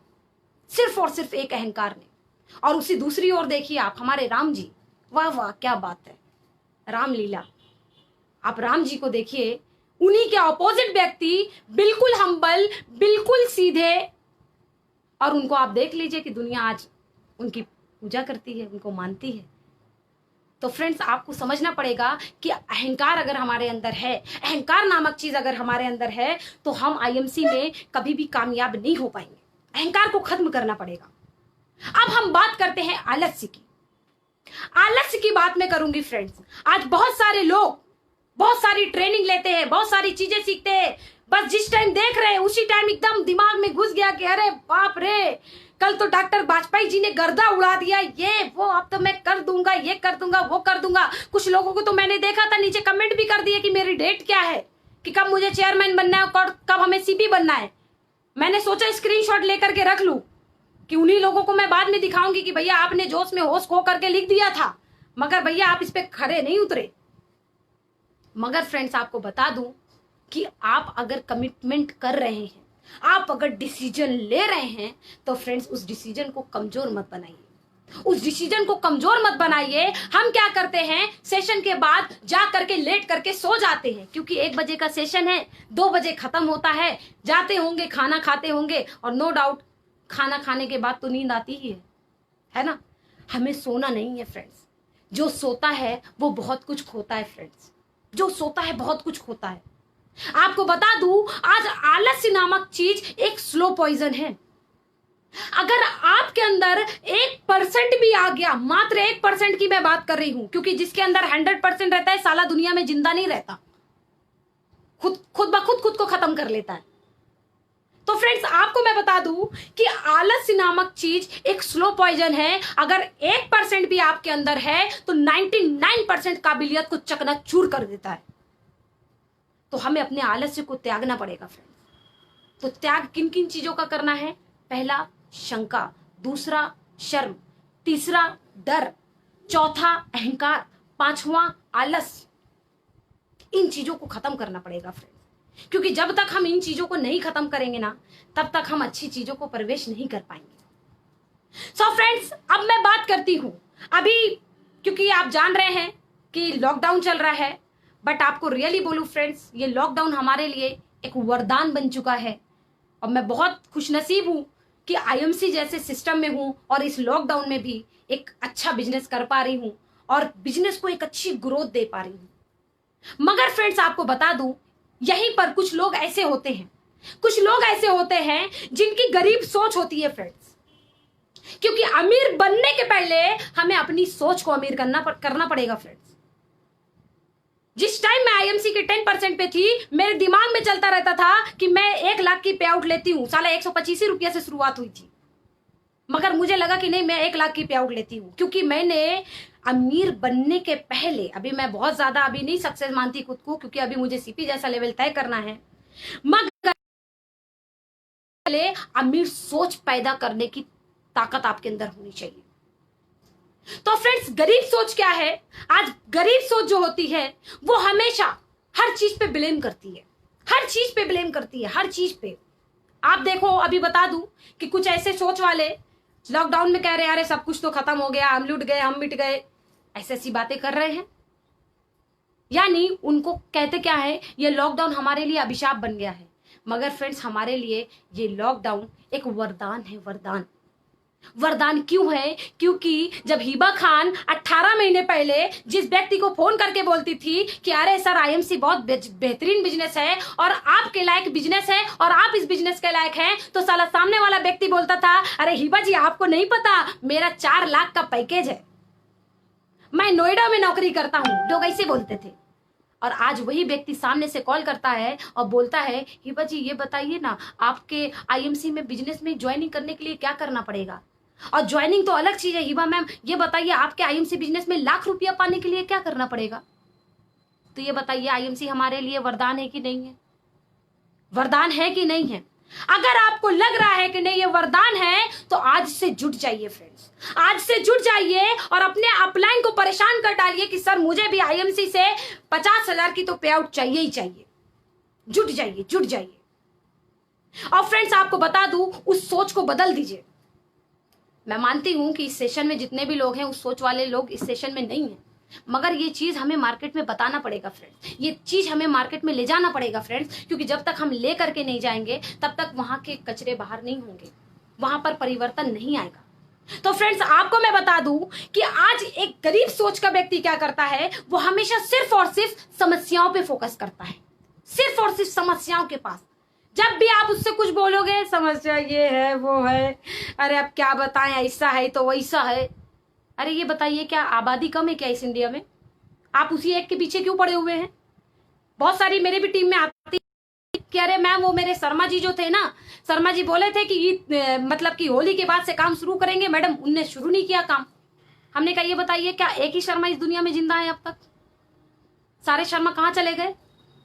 सिर्फ और सिर्फ एक अहंकार ने। और उसी दूसरी ओर देखिए आप, हमारे राम जी, वाह वाह क्या बात है, रामलीला। आप राम जी को देखिए, उन्हीं के ऑपोजिट व्यक्ति, बिल्कुल हम्बल, बिल्कुल सीधे, और उनको आप देख लीजिए कि दुनिया आज उनकी पूजा करती है, उनको मानती है। तो फ्रेंड्स, आपको समझना पड़ेगा कि अहंकार अगर हमारे अंदर है, अहंकार नामक चीज अगर हमारे अंदर है, तो हम आईएमसी में कभी भी कामयाब नहीं हो पाएंगे। अहंकार को खत्म करना पड़ेगा। अब हम बात करते हैं आलस्य की। आलस्य की बात मैं करूंगी फ्रेंड्स। आज बहुत सारे लोग बहुत सारी ट्रेनिंग लेते हैं, बहुत सारी चीजें सीखते हैं, बस जिस टाइम देख रहे हैं उसी टाइम एकदम दिमाग में घुस गया कि अरे बाप रे, कल तो डॉक्टर वाजपेयी जी ने गर्दा उड़ा दिया, ये वो, अब तो मैं कर दूंगा, ये कर दूंगा, वो कर दूंगा। कुछ लोगों को तो मैंने देखा था नीचे कमेंट भी कर दिए कि मेरी डेट क्या है, कि कब मुझे चेयरमैन बनना है, कब हमें सीपी बनना है। मैंने सोचा स्क्रीनशॉट लेकर के रख लूं कि उन्हीं लोगों को मैं बाद में दिखाऊंगी कि भैया आपने जोश में होश खो करके लिख दिया था, मगर भैया आप इस पे खड़े नहीं उतरे। मगर फ्रेंड्स, आपको बता दूं कि आप अगर कमिटमेंट कर रहे हैं, आप अगर डिसीजन ले रहे हैं, तो फ्रेंड्स उस डिसीजन को कमजोर मत बनाइए, उस डिसीजन को कमजोर मत बनाइए। हम क्या करते हैं, सेशन के बाद जा करके लेट करके सो जाते हैं, क्योंकि 1 बजे का सेशन है, 2 बजे खत्म होता है, जाते होंगे, खाना खाते होंगे, और नो डाउट खाना खाने के बाद तो नींद आती ही है ना। हमें सोना नहीं है फ्रेंड्स, जो सोता है वो बहुत कुछ खोता है। फ्रेंड्स, जो सोता है बहुत कुछ खोता है। आपको बता दूं, आज आलस्य नामक चीज एक स्लो पॉइजन है। अगर आपके अंदर 1% भी आ गया, मात्र 1% की मैं बात कर रही हूं, क्योंकि जिसके अंदर 100% रहता है साला दुनिया में जिंदा नहीं रहता, खुद ब खुद को खत्म कर लेता है। तो फ्रेंड्स, आपको मैं बता दूं कि आलस्य नामक चीज एक स्लो पॉइजन है। अगर 1% भी आपके अंदर है तो 99% काबिलियत को चकनाचूर कर देता है। तो हमें अपने आलस्य को त्यागना पड़ेगा फ्रेंड्स। तो त्याग किन किन चीजों का करना है? पहला शंका, दूसरा शर्म, तीसरा डर, चौथा अहंकार, पांचवा आलस्य। इन चीजों को खत्म करना पड़ेगा फ्रेंड्स, क्योंकि जब तक हम इन चीजों को नहीं खत्म करेंगे ना, तब तक हम अच्छी चीजों को प्रवेश नहीं कर पाएंगे। सो फ्रेंड्स, अब मैं बात करती हूं अभी, क्योंकि आप जान रहे हैं कि लॉकडाउन चल रहा है, बट आपको रियली बोलूं फ्रेंड्स, ये लॉकडाउन हमारे लिए एक वरदान बन चुका है। और मैं बहुत खुशनसीब हूं कि आईएमसी जैसे सिस्टम में हूं, और इस लॉकडाउन में भी एक अच्छा बिजनेस कर पा रही हूं, और बिजनेस को एक अच्छी ग्रोथ दे पा रही हूं। मगर फ्रेंड्स, आपको बता दूं, यहीं पर कुछ लोग ऐसे होते हैं, कुछ लोग ऐसे होते हैं जिनकी गरीब सोच होती है फ्रेंड्स, क्योंकि अमीर बनने के पहले हमें अपनी सोच को अमीर करना पड़ेगा फ्रेंड्स। जिस टाइम मैं आईएमसी के 10% पे थी, मेरे दिमाग में चलता रहता था कि मैं 1 लाख की पे आउट लेती हूँ। साला 125 रुपया से शुरुआत हुई थी, मगर मुझे लगा कि नहीं, मैं 1 लाख की पे आउट लेती हूँ, क्योंकि मैंने अमीर बनने के पहले, अभी मैं बहुत ज्यादा अभी नहीं सक्सेस मानती खुद को, क्योंकि अभी मुझे सीपी जैसा लेवल तय करना है, मगर पहले अमीर सोच पैदा करने की ताकत आपके अंदर होनी चाहिए। तो फ्रेंड्स, गरीब सोच क्या है? आज गरीब सोच जो होती है वो हमेशा हर चीज पे ब्लेम करती है, हर चीज पे ब्लेम करती है, हर चीज पे। आप देखो, अभी बता दूं कि कुछ ऐसे सोच वाले लॉकडाउन में कह रहे हैं अरे सब कुछ तो खत्म हो गया, हम लुट गए, हम मिट गए, ऐसी ऐसी बातें कर रहे हैं। यानी उनको कहते क्या है, ये लॉकडाउन हमारे लिए अभिशाप बन गया है। मगर फ्रेंड्स, हमारे लिए ये लॉकडाउन एक वरदान है, वरदान। वरदान क्यों है? क्योंकि जब हिबा खान 18 महीने पहले जिस व्यक्ति को फोन करके बोलती थी कि अरे सर आईएमसी बहुत बेहतरीन बिजनेस है और आपके लायक बिजनेस है और आप इस बिजनेस के लायक हैं, तो साला सामने वाला व्यक्ति बोलता था अरे हिबा जी आपको नहीं पता, मेरा 4 लाख का पैकेज है, मैं नोएडा में नौकरी करता हूं। लोग ऐसे बोलते थे। और आज वही व्यक्ति सामने से कॉल करता है और बोलता है हिबा जी ये बताइए ना, आपके आईएमसी में बिजनेस में ज्वाइनिंग करने के लिए क्या करना पड़ेगा? और ज्वाइनिंग तो अलग चीज है, हिबा मैम ये बताइए आपके आईएमसी बिजनेस में लाख रुपया पाने के लिए क्या करना पड़ेगा? तो ये बताइए, आईएमसी हमारे लिए वरदान है कि नहीं है? वरदान है कि नहीं है? अगर आपको लग रहा है कि नहीं ये वरदान है, तो आज से जुट जाइए फ्रेंड्स, आज से जुट जाइए और अपने अपलाइन को परेशान कर डालिए कि सर मुझे भी आईएमसी से 50,000 की तो पे आउट चाहिए ही चाहिए। जुट जाइए, जुट जाइए। और फ्रेंड्स, आपको बता दूं, उस सोच को बदल दीजिए। मैं मानती हूं कि इस सेशन में जितने भी लोग हैं उस सोच वाले लोग इस सेशन में नहीं हैं, मगर ये चीज हमें मार्केट में बताना पड़ेगा फ्रेंड्स, ये चीज हमें मार्केट में ले जाना पड़ेगा फ्रेंड्स, क्योंकि जब तक हम ले करके नहीं जाएंगे तब तक वहां के कचरे बाहर नहीं होंगे, वहां पर परिवर्तन नहीं आएगा। तो फ्रेंड्स, आपको मैं बता दूं कि आज एक गरीब सोच का व्यक्ति क्या करता है, वो हमेशा सिर्फ और सिर्फ समस्याओं पे फोकस करता है, सिर्फ और सिर्फ समस्याओं के पास। जब भी आप उससे कुछ बोलोगे, समस्या ये है वो है, अरे अब क्या बताएं, ऐसा है तो वैसा है। अरे ये बताइए, क्या आबादी कम है क्या इस इंडिया में? आप उसी एक के पीछे क्यों पड़े हुए हैं? बहुत सारी मेरे भी टीम में आती कि अरे मैम वो मेरे शर्मा जी जो थे ना, शर्मा जी बोले थे कि मतलब कि होली के बाद से काम शुरू करेंगे, मैडम उनने शुरू नहीं किया काम। हमने कहा ये बताइए, क्या एक ही शर्मा इस दुनिया में जिंदा है अब तक? सारे शर्मा कहाँ चले गए?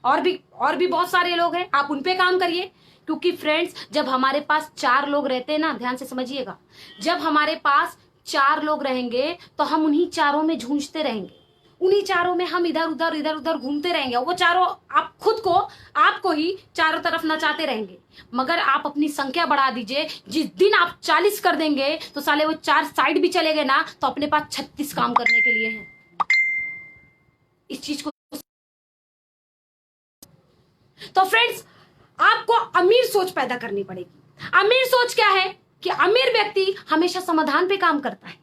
और भी बहुत सारे लोग हैं, आप उन पे काम करिए। क्योंकि फ्रेंड्स, जब हमारे पास 4 लोग रहते हैं ना, ध्यान से समझिएगा, जब हमारे पास 4 लोग रहेंगे तो हम उन्हीं चारों में झूंझते रहेंगे, उन्हीं चारों में हम इधर उधर घूमते रहेंगे। वो चारों आप खुद को, आपको ही चारों तरफ नचाते रहेंगे। मगर आप अपनी संख्या बढ़ा दीजिए, जिस दिन आप 40 कर देंगे तो साले वो 4 साइड भी चले गए ना, तो अपने पास 36 काम करने के लिए हैं। इस चीज को तो फ्रेंड्स, आपको अमीर सोच पैदा करनी पड़ेगी। अमीर सोच क्या है कि अमीर व्यक्ति हमेशा समाधान पे काम करता है,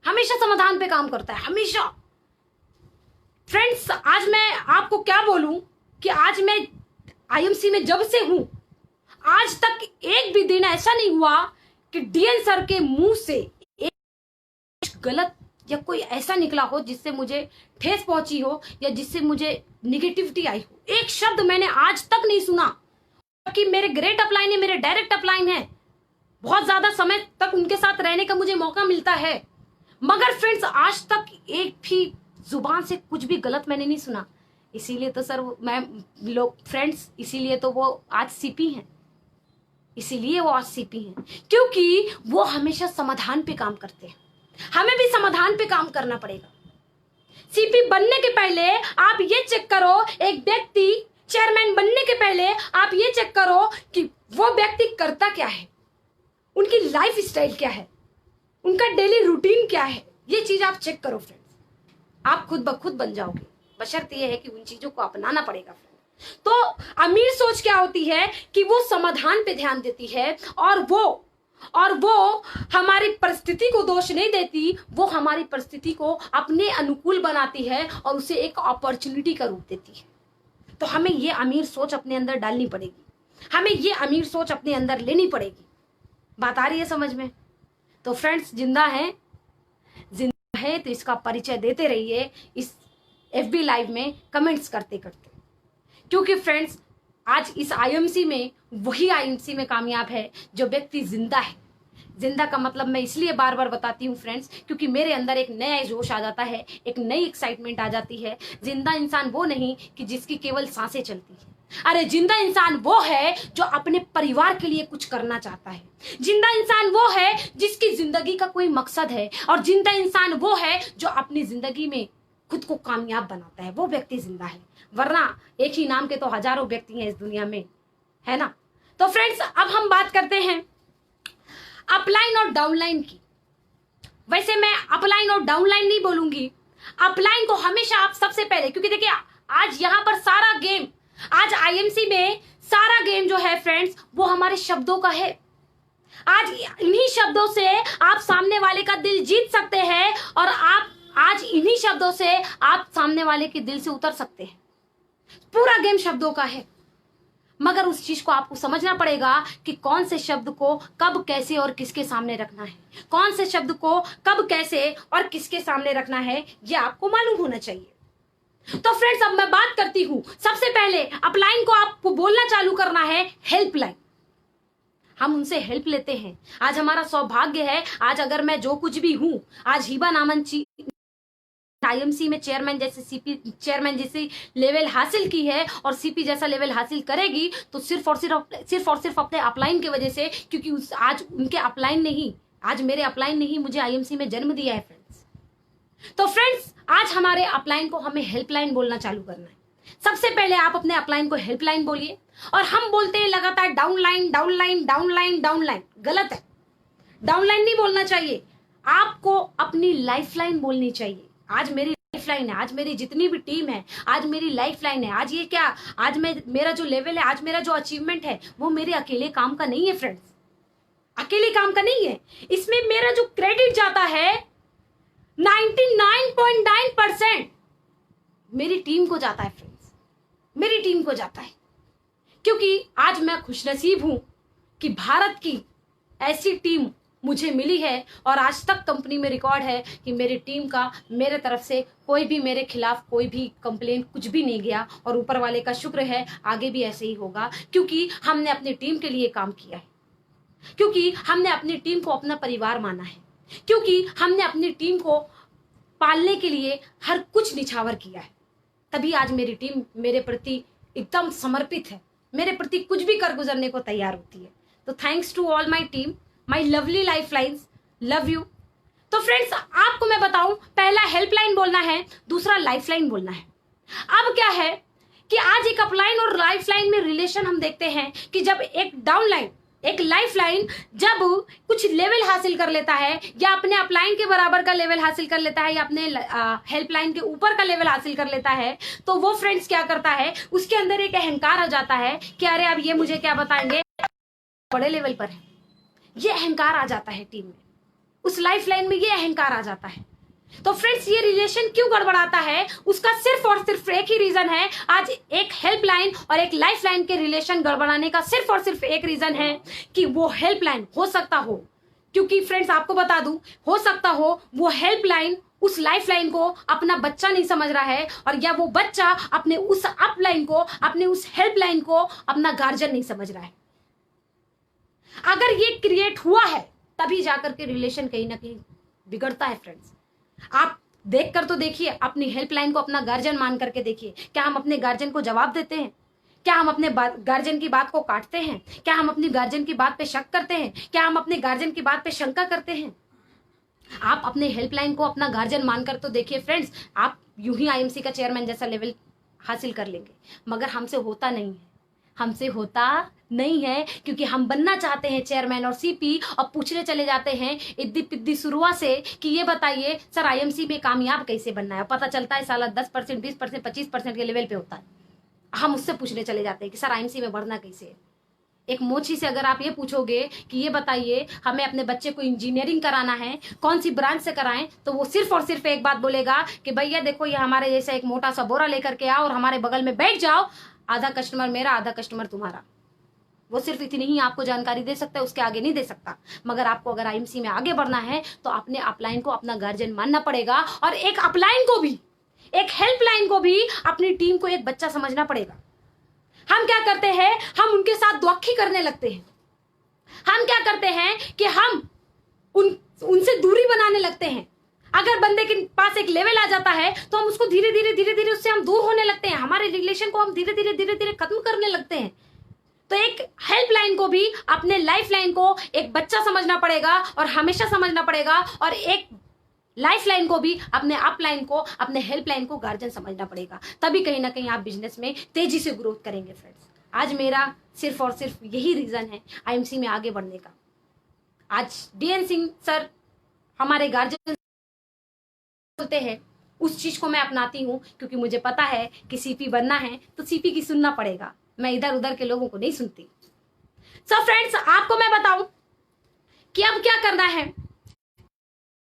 हमेशा समाधान पे काम करता है, हमेशा। फ्रेंड्स, आज मैं आपको क्या बोलूं कि आज मैं आईएमसी में जब से हूं, आज तक एक भी दिन ऐसा नहीं हुआ कि डीएन सर के मुंह से एक गलत या कोई ऐसा निकला हो जिससे मुझे ठेस पहुंची हो या जिससे मुझे निगेटिविटी आई हो। एक शब्द मैंने आज तक नहीं सुना कि मेरे ग्रेट अपलाइन है, मेरे डायरेक्ट अपलाइन है, बहुत ज्यादा समय तक उनके साथ रहने का मुझे मौका मिलता है। मगर फ्रेंड्स, आज तक एक भी जुबान से कुछ भी गलत मैंने नहीं सुना। इसीलिए तो सर मैं लोग फ्रेंड्स, इसीलिए तो वो आज सीपी हैं, इसीलिए वो आज सीपी हैं, क्योंकि वो हमेशा समाधान पे काम करते हैं। हमें भी समाधान पे काम करना पड़ेगा। सीपी बनने के पहले आप ये चेक करो, एक व्यक्ति चेयरमैन बनने के पहले आप ये चेक करो कि वो व्यक्ति करता क्या है, उनकी लाइफ स्टाइल क्या है, उनका डेली रूटीन क्या है। ये चीज आप चेक करो फ्रेंड्स, आप खुद ब खुद बन जाओगे। बशर्ते ये है कि उन चीजों को अपनाना पड़ेगा फ्रेंड्स। तो अमीर सोच क्या होती है कि वो समाधान पे ध्यान देती है और वो हमारी परिस्थिति को दोष नहीं देती, वो हमारी परिस्थिति को अपने अनुकूल बनाती है और उसे एक अपॉर्चुनिटी का रूप देती है। तो हमें ये अमीर सोच अपने अंदर डालनी पड़ेगी, हमें ये अमीर सोच अपने अंदर लेनी पड़ेगी। बात आ रही है समझ में? तो फ्रेंड्स, जिंदा है तो इसका परिचय देते रहिए इस FB लाइव में कमेंट्स करते करते, क्योंकि फ्रेंड्स आज इस आईएमसी में वही आईएमसी में कामयाब है जो व्यक्ति जिंदा है। जिंदा का मतलब मैं इसलिए बार बार बताती हूँ फ्रेंड्स, क्योंकि मेरे अंदर एक नया जोश आ जाता है, एक नई एक्साइटमेंट आ जाती है। जिंदा इंसान वो नहीं कि जिसकी केवल सांसें चलती है, अरे जिंदा इंसान वो है जो अपने परिवार के लिए कुछ करना चाहता है। जिंदा इंसान वो है जिसकी जिंदगी का कोई मकसद है। और जिंदा इंसान वो है जो अपनी जिंदगी में खुद को कामयाब बनाता है। वो व्यक्ति जिंदा है। वरना एक ही नाम के तो हजारों व्यक्ति हैं इस दुनिया में, है ना। तो फ्रेंड्स, अब हम बात करते हैं अपलाइन और डाउनलाइन की। वैसे मैं अपलाइन और डाउनलाइन नहीं बोलूंगी। अपलाइन को हमेशा आप सबसे पहले, क्योंकि देखिए आज यहां पर सारा गेम, आज आईएमसी में सारा गेम जो है फ्रेंड्स, वो हमारे शब्दों का है। आज इन्हीं शब्दों से आप सामने वाले का दिल जीत सकते हैं और आप आज इन्हीं शब्दों से आप सामने वाले के दिल से उतर सकते हैं। पूरा गेम शब्दों का है, मगर उस चीज को आपको समझना पड़ेगा कि कौन से शब्द को कब कैसे और किसके सामने रखना है। कौन से शब्द को कब कैसे और किसके सामने रखना है, यह आपको मालूम होना चाहिए। तो फ्रेंड्स, अब मैं बात करती हूं। सबसे पहले अपलाइन को आपको बोलना चालू करना है हेल्पलाइन। हम उनसे हेल्प लेते हैं। आज हमारा सौभाग्य है, आज अगर मैं जो कुछ भी हूं, आज हिबा नामन आईएमसी में चेयरमैन जैसे सीपी चेयरमैन जैसी लेवल हासिल की है और सीपी जैसा लेवल हासिल करेगी, तो सिर्फ और सिर्फ अपने अपलाइन की वजह से, क्योंकि आज उनके अपलाइन नहीं, आज मेरे अपलाइन नहीं मुझे आईएमसी में जन्म दिया है फ्रेंड्स। तो फ्रेंड्स, आज हमारे अपलाइन को हमें हेल्पलाइन बोलना चालू करना है। सबसे पहले आप अपने अपलाइन को हेल्पलाइन बोलिए। और हम बोलते हैं लगातार डाउनलाइन डाउनलाइन डाउनलाइन डाउनलाइन, गलत है। डाउनलाइन नहीं बोलना चाहिए, आपको अपनी लाइफलाइन बोलनी चाहिए। आज मेरी लाइफलाइन है, आज मेरी जितनी भी टीम है, आज मेरी लाइफलाइन है। आज ये क्या, आज मेरा जो लेवल है, आज मेरा जो अचीवमेंट है, वो मेरे अकेले काम का नहीं है फ्रेंड्स, अकेले काम का नहीं है। इसमें मेरा जो क्रेडिट जाता है 99.9% मेरी टीम को जाता है फ्रेंड्स, मेरी टीम को जाता है। क्योंकि आज मैं खुशनसीब हूं कि भारत की ऐसी टीम मुझे मिली है और आज तक कंपनी में रिकॉर्ड है कि मेरी टीम का मेरे तरफ से कोई भी मेरे खिलाफ कोई भी कंप्लेंट कुछ भी नहीं गया। और ऊपर वाले का शुक्र है, आगे भी ऐसे ही होगा, क्योंकि हमने अपनी टीम के लिए काम किया है, क्योंकि हमने अपनी टीम को अपना परिवार माना है, क्योंकि हमने अपनी टीम को पालने के लिए हर कुछ निछावर किया है। तभी आज मेरी टीम मेरे प्रति एकदम समर्पित है, मेरे प्रति कुछ भी कर गुजरने को तैयार होती है। तो thanks to all my team, my lovely lifelines, love you. तो फ्रेंड्स, आपको मैं बताऊं, पहला हेल्पलाइन बोलना है, दूसरा लाइफलाइन बोलना है। अब क्या है कि आज एक अपलाइन और लाइफलाइन में रिलेशन हम देखते हैं कि जब एक डाउनलाइन, एक लाइफलाइन जब कुछ लेवल हासिल कर लेता है, या अपने अपलाइन के बराबर का लेवल हासिल कर लेता है, या अपने हेल्पलाइन के ऊपर का लेवल हासिल कर लेता है, तो वो फ्रेंड्स क्या करता है, उसके अंदर एक अहंकार आ जाता है कि अरे अब ये मुझे क्या बताएंगे, बड़े लेवल पर है। ये अहंकार आ जाता है टीम में, उस लाइफलाइन में ये अहंकार आ जाता है। तो फ्रेंड्स, ये रिलेशन क्यों गड़बड़ाता है, उसका सिर्फ और सिर्फ एक ही रीजन है। आज एक हेल्पलाइन और एक लाइफलाइन के रिलेशन गड़बड़ाने का सिर्फ और सिर्फ एक रीजन है कि वो हेल्पलाइन हो सकता हो, क्योंकि फ्रेंड्स आपको बता दूं, हो सकता हो वो हेल्पलाइन उस लाइफलाइन को अपना बच्चा नहीं समझ रहा है, और या वो बच्चा अपने उस अपलाइन को, अपने उस हेल्पलाइन को अपना गार्जियन नहीं समझ रहा है। अगर ये क्रिएट हुआ है तभी जाकर के रिलेशन कहीं ना कहीं बिगड़ता है फ्रेंड्स। आप देख कर तो देखिए, अपनी हेल्पलाइन को अपना गार्जियन मान करके देखिए। क्या हम अपने गार्जियन को जवाब देते हैं? क्या हम अपने गार्जियन की बात को काटते हैं? क्या हम अपनी गार्जियन की बात पे शक करते हैं? क्या हम अपने गार्जियन की बात पे शंका करते हैं? आप अपने हेल्पलाइन को अपना गार्जियन मानकर तो देखिए फ्रेंड्स, आप यूं ही आईएमसी का चेयरमैन जैसा लेवल हासिल कर लेंगे। मगर हमसे होता नहीं है, हमसे होता नहीं है, क्योंकि हम बनना चाहते हैं चेयरमैन और सीपी, और पूछने चले जाते हैं इद्दी पिद्दी शुरुआत से कि ये बताइए सर आईएमसी में कामयाब कैसे बनना है। पता चलता है साला 10%, 20%, 25% के लेवल पे होता है। हम उससे पूछने चले जाते हैं कि सर आईएमसी में बढ़ना कैसे है। एक मोची से अगर आप ये पूछोगे कि ये बताइए हमें अपने बच्चे को इंजीनियरिंग कराना है, कौन सी ब्रांच से कराएं, तो वो सिर्फ और सिर्फ एक बात बोलेगा कि भैया देखो ये हमारे जैसा एक मोटा सा बोरा लेकर के आओ और हमारे बगल में बैठ जाओ, आधा कस्टमर मेरा आधा कस्टमर तुम्हारा। वो सिर्फ इतनी ही आपको जानकारी दे सकता है, उसके आगे नहीं दे सकता। मगर आपको अगर आईएमसी में आगे बढ़ना है तो अपने अपलाइन को अपना गार्जियन मानना पड़ेगा, और एक अपलाइन को भी, एक हेल्पलाइन को भी अपनी टीम को एक बच्चा समझना पड़ेगा। हम क्या करते हैं, हम उनके साथ दुआखी करने लगते हैं। हम क्या करते हैं कि हम उनसे दूरी बनाने लगते हैं। अगर बंदे के पास एक लेवल आ जाता है तो हम उसको धीरे धीरे उससे हम दूर होने लगते हैं, हमारे रिलेशन को हम धीरे धीरे खत्म करने लगते हैं। तो एक हेल्पलाइन को भी, अपने लाइफ लाइन को एक बच्चा समझना पड़ेगा और हमेशा समझना पड़ेगा, और एक लाइफ लाइन को भी, अपने अप लाइन को, अपने हेल्प लाइन को गार्जियन समझना पड़ेगा। तभी कहीं ना कहीं आप बिजनेस में तेजी से ग्रोथ करेंगे। फ्रेंड्स, आज मेरा सिर्फ और सिर्फ यही रीजन है आईएमसी में आगे बढ़ने का। आज डीएन सिंह सर हमारे गार्जियन बोलते हैं, उस चीज को मैं अपनाती हूं, क्योंकि मुझे पता है कि सीपी बनना है तो सीपी की सुनना पड़ेगा, मैं इधर उधर के लोगों को नहीं सुनती। सो फ्रेंड्स, आपको मैं बताऊं कि अब क्या करना है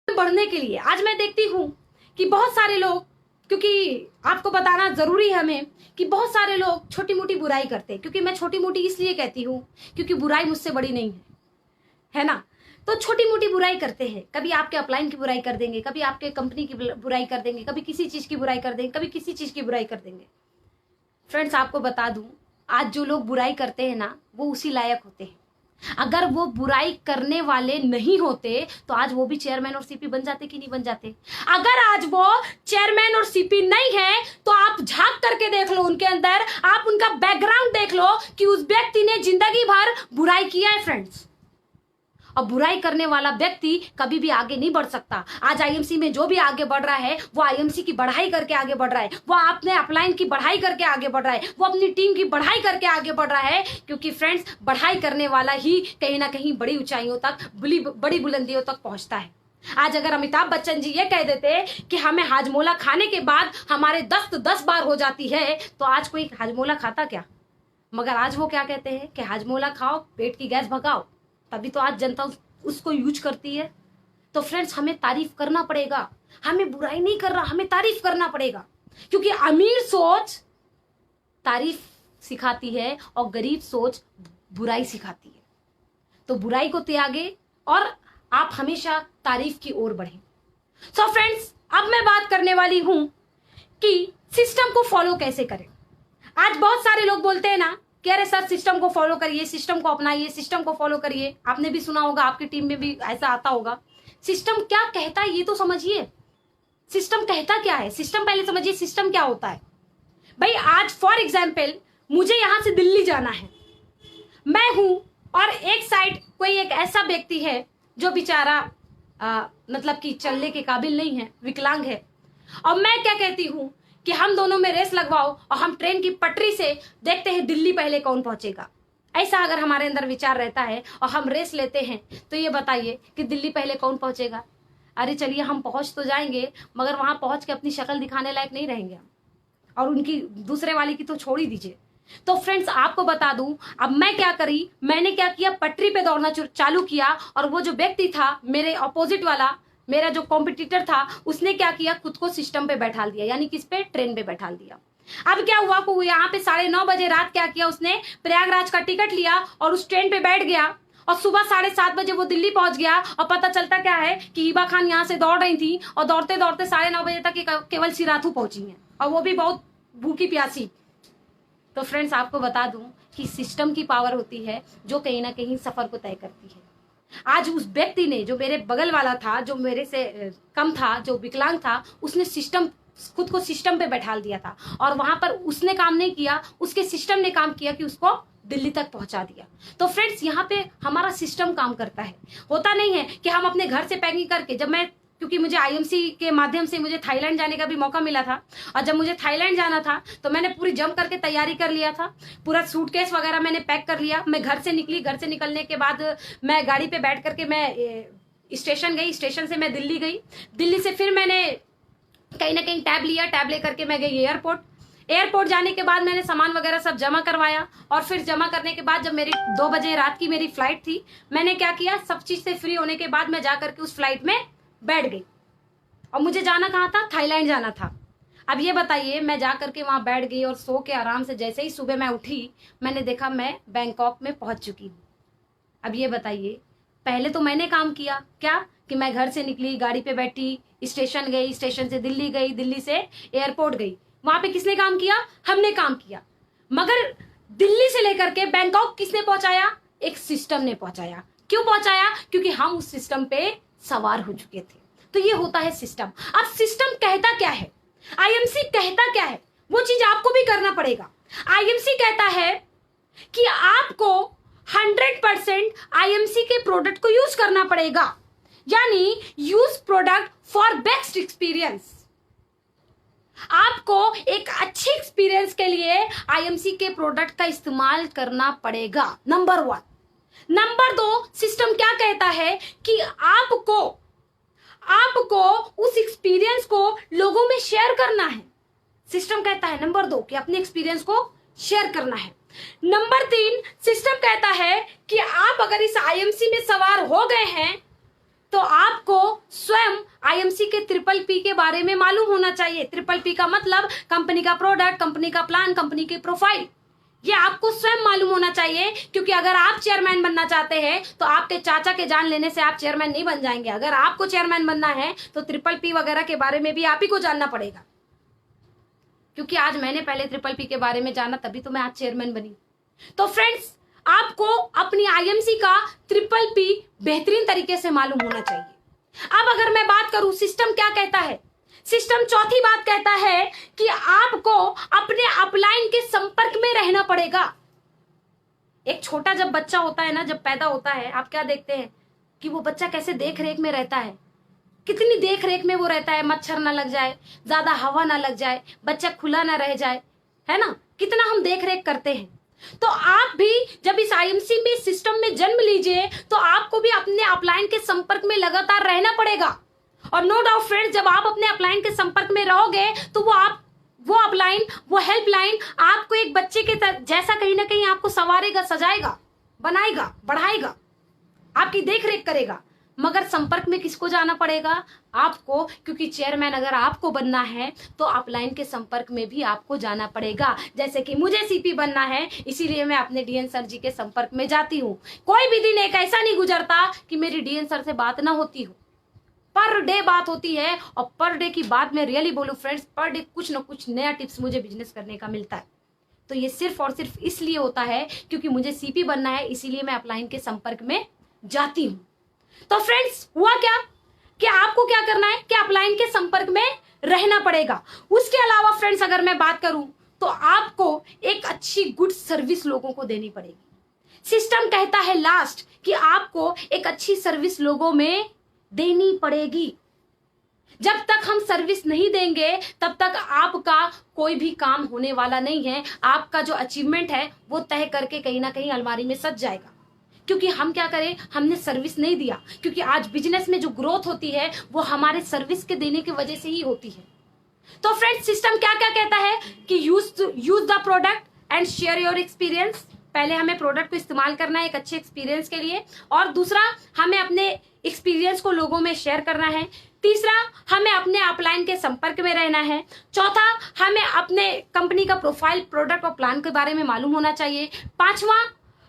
बढ़ने के लिए। आज मैं देखती हूं कि बहुत सारे लोग, क्योंकि आपको बताना जरूरी है हमें कि बहुत सारे लोग छोटी मोटी बुराई करते हैं, क्योंकि मैं छोटी मोटी इसलिए कहती हूं क्योंकि बुराई मुझसे बड़ी नहीं है ना। तो छोटी मोटी बुराई करते हैं, कभी आपके अपलाइन की बुराई कर देंगे, कभी आपके कंपनी की बुराई कर देंगे, कभी किसी चीज की बुराई कर देंगे, कभी किसी चीज की बुराई कर देंगे। फ्रेंड्स, आपको बता दूं, आज जो लोग बुराई करते हैं ना, वो उसी लायक होते हैं। अगर वो बुराई करने वाले नहीं होते तो आज वो भी चेयरमैन और सीपी बन जाते कि नहीं बन जाते। अगर आज वो चेयरमैन और सीपी नहीं है तो आप झांक करके देख लो उनके अंदर, आप उनका बैकग्राउंड देख लो कि उस व्यक्ति ने जिंदगी भर बुराई किया है। फ्रेंड्स, और बुराई करने वाला व्यक्ति कभी भी आगे नहीं बढ़ सकता। आज आईएमसी में जो भी आगे बढ़ रहा है वो आईएमसी की बढ़ाई करके आगे बढ़ रहा है, वो अपने अपलाइन की बढ़ाई करके आगे बढ़ रहा है, वो अपनी टीम की बढ़ाई करके आगे बढ़ रहा है, क्योंकि फ्रेंड्स, बढ़ाई करने वाला ही कहीं ना कहीं बड़ी ऊंचाइयों तक, बड़ी बुलंदियों तक पहुंचता है। आज अगर अमिताभ बच्चन जी ये कह देते कि हमें हाजमोला खाने के बाद हमारे दस्त 10 बार हो जाती है, तो आज कोई हाजमोला खाता क्या? मगर आज वो क्या कहते हैं कि हाजमोला खाओ, पेट की गैस भगाओ, तभी तो आज जनता उसको यूज करती है। तो फ्रेंड्स, हमें तारीफ करना पड़ेगा, हमें बुराई नहीं कर रहा, हमें तारीफ करना पड़ेगा, क्योंकि अमीर सोच तारीफ सिखाती है और गरीब सोच बुराई सिखाती है। तो बुराई को त्यागे और आप हमेशा तारीफ की ओर बढ़ें। सो फ्रेंड्स, अब मैं बात करने वाली हूं कि सिस्टम को फॉलो कैसे करें। आज बहुत सारे लोग बोलते हैं ना कि अरे सर, सिस्टम को फॉलो करिए, सिस्टम को अपनाइए, सिस्टम को फॉलो करिए। आपने भी सुना होगा, आपकी टीम में भी ऐसा आता होगा। सिस्टम क्या कहता है ये तो समझिए। सिस्टम कहता क्या है, सिस्टम पहले समझिए, सिस्टम क्या होता है। भाई, आज फॉर एग्जाम्पल मुझे यहां से दिल्ली जाना है, मैं हूं और एक साइड कोई एक ऐसा व्यक्ति है जो बेचारा मतलब कि चलने के काबिल नहीं है, विकलांग है, और मैं क्या कहती हूं कि हम दोनों में रेस लगवाओ और हम ट्रेन की पटरी से देखते हैं दिल्ली पहले कौन पहुंचेगा। ऐसा अगर हमारे अंदर विचार रहता है और हम रेस लेते हैं, तो ये बताइए कि दिल्ली पहले कौन पहुंचेगा। अरे चलिए, हम पहुंच तो जाएंगे, मगर वहां पहुंच के अपनी शक्ल दिखाने लायक नहीं रहेंगे हम, और उनकी दूसरे वाले की तो छोड़ ही दीजिए। तो फ्रेंड्स, आपको बता दूं, अब मैं क्या करी, मैंने क्या किया, पटरी पे दौड़ना चालू किया, और वो जो व्यक्ति था मेरे अपोजिट वाला, मेरा जो कॉम्पिटिटर था, उसने क्या किया, खुद को सिस्टम पे बैठा दिया, यानी किस पे, ट्रेन पे बैठा दिया। अब क्या हुआ, को यहाँ पे 9:30 बजे रात क्या किया, उसने प्रयागराज का टिकट लिया और उस ट्रेन पे बैठ गया, और सुबह 7:30 बजे वो दिल्ली पहुंच गया। और पता चलता क्या है कि हिबा खान यहाँ से दौड़ रही थी, और दौड़ते दौड़ते 9:30 बजे तक केवल सिराथू पहुंची है, और वो भी बहुत भूखी प्यासी। तो फ्रेंड्स, आपको बता दूं कि सिस्टम की पावर होती है जो कहीं ना कहीं सफर को तय करती है। आज उस व्यक्ति ने, जो मेरे बगल वाला था, जो मेरे से कम था, जो विकलांग था, उसने खुद को सिस्टम पे बैठा दिया था, और वहां पर उसने काम नहीं किया, उसके सिस्टम ने काम किया कि उसको दिल्ली तक पहुंचा दिया। तो फ्रेंड्स, यहाँ पे हमारा सिस्टम काम करता है। होता नहीं है कि हम अपने घर से पैकिंग करके, जब मैं, क्योंकि मुझे आईएमसी के माध्यम से मुझे थाईलैंड जाने का भी मौका मिला था, और जब मुझे थाईलैंड जाना था तो मैंने पूरी जम करके तैयारी कर लिया था, पूरा सूटकेस वगैरह मैंने पैक कर लिया। मैं घर से निकली, घर से निकलने के बाद मैं गाड़ी पे बैठ करके मैं स्टेशन गई, स्टेशन से मैं दिल्ली गई, दिल्ली से फिर मैंने कहीं ना कहीं टैब लिया, टैब लेकर के मैं गई एयरपोर्ट जाने के बाद मैंने सामान वगैरह सब जमा करवाया, और फिर जमा करने के बाद जब मेरी 2 बजे रात की मेरी फ्लाइट थी, मैंने क्या किया, सब चीज से फ्री होने के बाद मैं जा करके उस फ्लाइट में बैठ गई। और मुझे जाना कहाँ था, थाईलैंड जाना था। अब ये बताइए, मैं जा करके वहां बैठ गई और सो के आराम से, जैसे ही सुबह मैं उठी, मैंने देखा मैं बैंकॉक में पहुंच चुकी हूँ। अब ये बताइए, पहले तो मैंने काम किया क्या, कि मैं घर से निकली, गाड़ी पे बैठी, स्टेशन गई, स्टेशन से दिल्ली गई, दिल्ली से एयरपोर्ट गई। वहां पे किसने काम किया, हमने काम किया। मगर दिल्ली से लेकर के बैंकॉक किसने पहुंचाया, एक सिस्टम ने पहुंचाया। क्यों पहुंचाया, क्योंकि हम उस सिस्टम पे सवार हो चुके थे। तो ये होता है सिस्टम। अब सिस्टम कहता क्या है, आईएमसी कहता क्या है, वो चीज आपको भी करना पड़ेगा। आईएमसी कहता है कि आपको 100% आईएमसी के प्रोडक्ट को यूज करना पड़ेगा, यानी use product for best experience. आपको एक अच्छे एक्सपीरियंस के लिए आईएमसी के प्रोडक्ट का इस्तेमाल करना पड़ेगा, नंबर 1। नंबर 2, सिस्टम क्या कहता है कि आपको उस एक्सपीरियंस को लोगों में शेयर करना है। सिस्टम कहता है नंबर 2 कि अपने एक्सपीरियंस को शेयर करना है। नंबर 3, सिस्टम कहता है कि आप अगर इस आईएमसी में सवार हो गए हैं तो आपको स्वयं आईएमसी के PPP के बारे में मालूम होना चाहिए। PPP का मतलब कंपनी का प्रोडक्ट, कंपनी का प्लान, कंपनी की प्रोफाइल, ये आपको स्वयं मालूम होना चाहिए। क्योंकि अगर आप चेयरमैन बनना चाहते हैं तो आपके चाचा के जान लेने से आप चेयरमैन नहीं बन जाएंगे। अगर आपको चेयरमैन बनना है तो PPP वगैरह के बारे में भी आप ही को जानना पड़ेगा। क्योंकि आज मैंने पहले PPP के बारे में जाना, तभी तो मैं आज चेयरमैन बनी। तो फ्रेंड्स, आपको अपनी आईएमसी का PPP बेहतरीन तरीके से मालूम होना चाहिए। अब अगर मैं बात करूं सिस्टम क्या कहता है, सिस्टम चौथी बात कहता है कि आपको अपने अपलाइन के संपर्क में रहना पड़ेगा। एक छोटा जब बच्चा होता है ना, जब पैदा होता है, आप क्या देखते हैं कि वो बच्चा कैसे देख रेख में रहता है, कितनी देख रेख में वो रहता है, मच्छर ना लग जाए, ज्यादा हवा ना लग जाए, बच्चा खुला ना रह जाए, है ना, कितना हम देख रेख करते हैं। तो आप भी जब इस आईएमसी में सिस्टम में जन्म लीजिए तो आपको भी अपने अपलाइन के संपर्क में लगातार रहना पड़ेगा। और नो डाउट फ्रेंड्स, जब आप अपने अपलाइन के संपर्क में रहोगे तो वो अपलाइन, वो हेल्पलाइन आपको एक बच्चे के जैसा कहीं ना कहीं आपको संवारेगा, सजाएगा, बनाएगा, बढ़ाएगा, आपकी देख रेख करेगा। मगर संपर्क में किसको जाना पड़ेगा? आपको, क्योंकि चेयरमैन अगर आपको बनना है तो अपलाइन के संपर्क में भी आपको जाना पड़ेगा। जैसे कि मुझे सीपी बनना है, इसीलिए मैं अपने डीएन सर जी के संपर्क में जाती हूँ। कोई भी दिन एक ऐसा नहीं गुजरता कि मेरी डीएन सर से बात ना होती हो। पर डे बात होती है, और पर डे की बात मैं रियली बोलूं फ्रेंड्स, पर डे कुछ ना कुछ नया टिप्स मुझे बिजनेस करने का मिलता है। तो ये सिर्फ और सिर्फ इसलिए होता है क्योंकि मुझे सीपी बनना है, इसीलिए मैं अपलाइन के संपर्क में जाती हूँ। तो फ्रेंड्स, हुआ क्या कि आपको क्या करना है कि अपलाइन के संपर्क में रहना पड़ेगा। उसके अलावा फ्रेंड्स, अगर मैं बात करूं तो आपको एक अच्छी गुड सर्विस लोगों को देनी पड़ेगी। सिस्टम कहता है लास्ट कि आपको एक अच्छी सर्विस लोगों में देनी पड़ेगी। जब तक हम सर्विस नहीं देंगे तब तक आपका कोई भी काम होने वाला नहीं है। आपका जो अचीवमेंट है वो तय करके कहीं ना कहीं अलमारी में सज जाएगा। क्योंकि हम क्या करें, हमने सर्विस नहीं दिया। क्योंकि आज बिजनेस में जो ग्रोथ होती है वो हमारे सर्विस के देने की वजह से ही होती है। तो फ्रेंड्स, सिस्टम क्या क्या कहता है कि use the product and share your experience. पहले हमें प्रोडक्ट को इस्तेमाल करना है एक अच्छे एक्सपीरियंस के लिए, और दूसरा हमें अपने एक्सपीरियंस को लोगों में शेयर करना है। तीसरा, हमें अपने अपलाइन के संपर्क में रहना है। चौथा, हमें अपने कंपनी का प्रोफाइल, प्रोडक्ट और प्लान के बारे में मालूम होना चाहिए। पांचवा,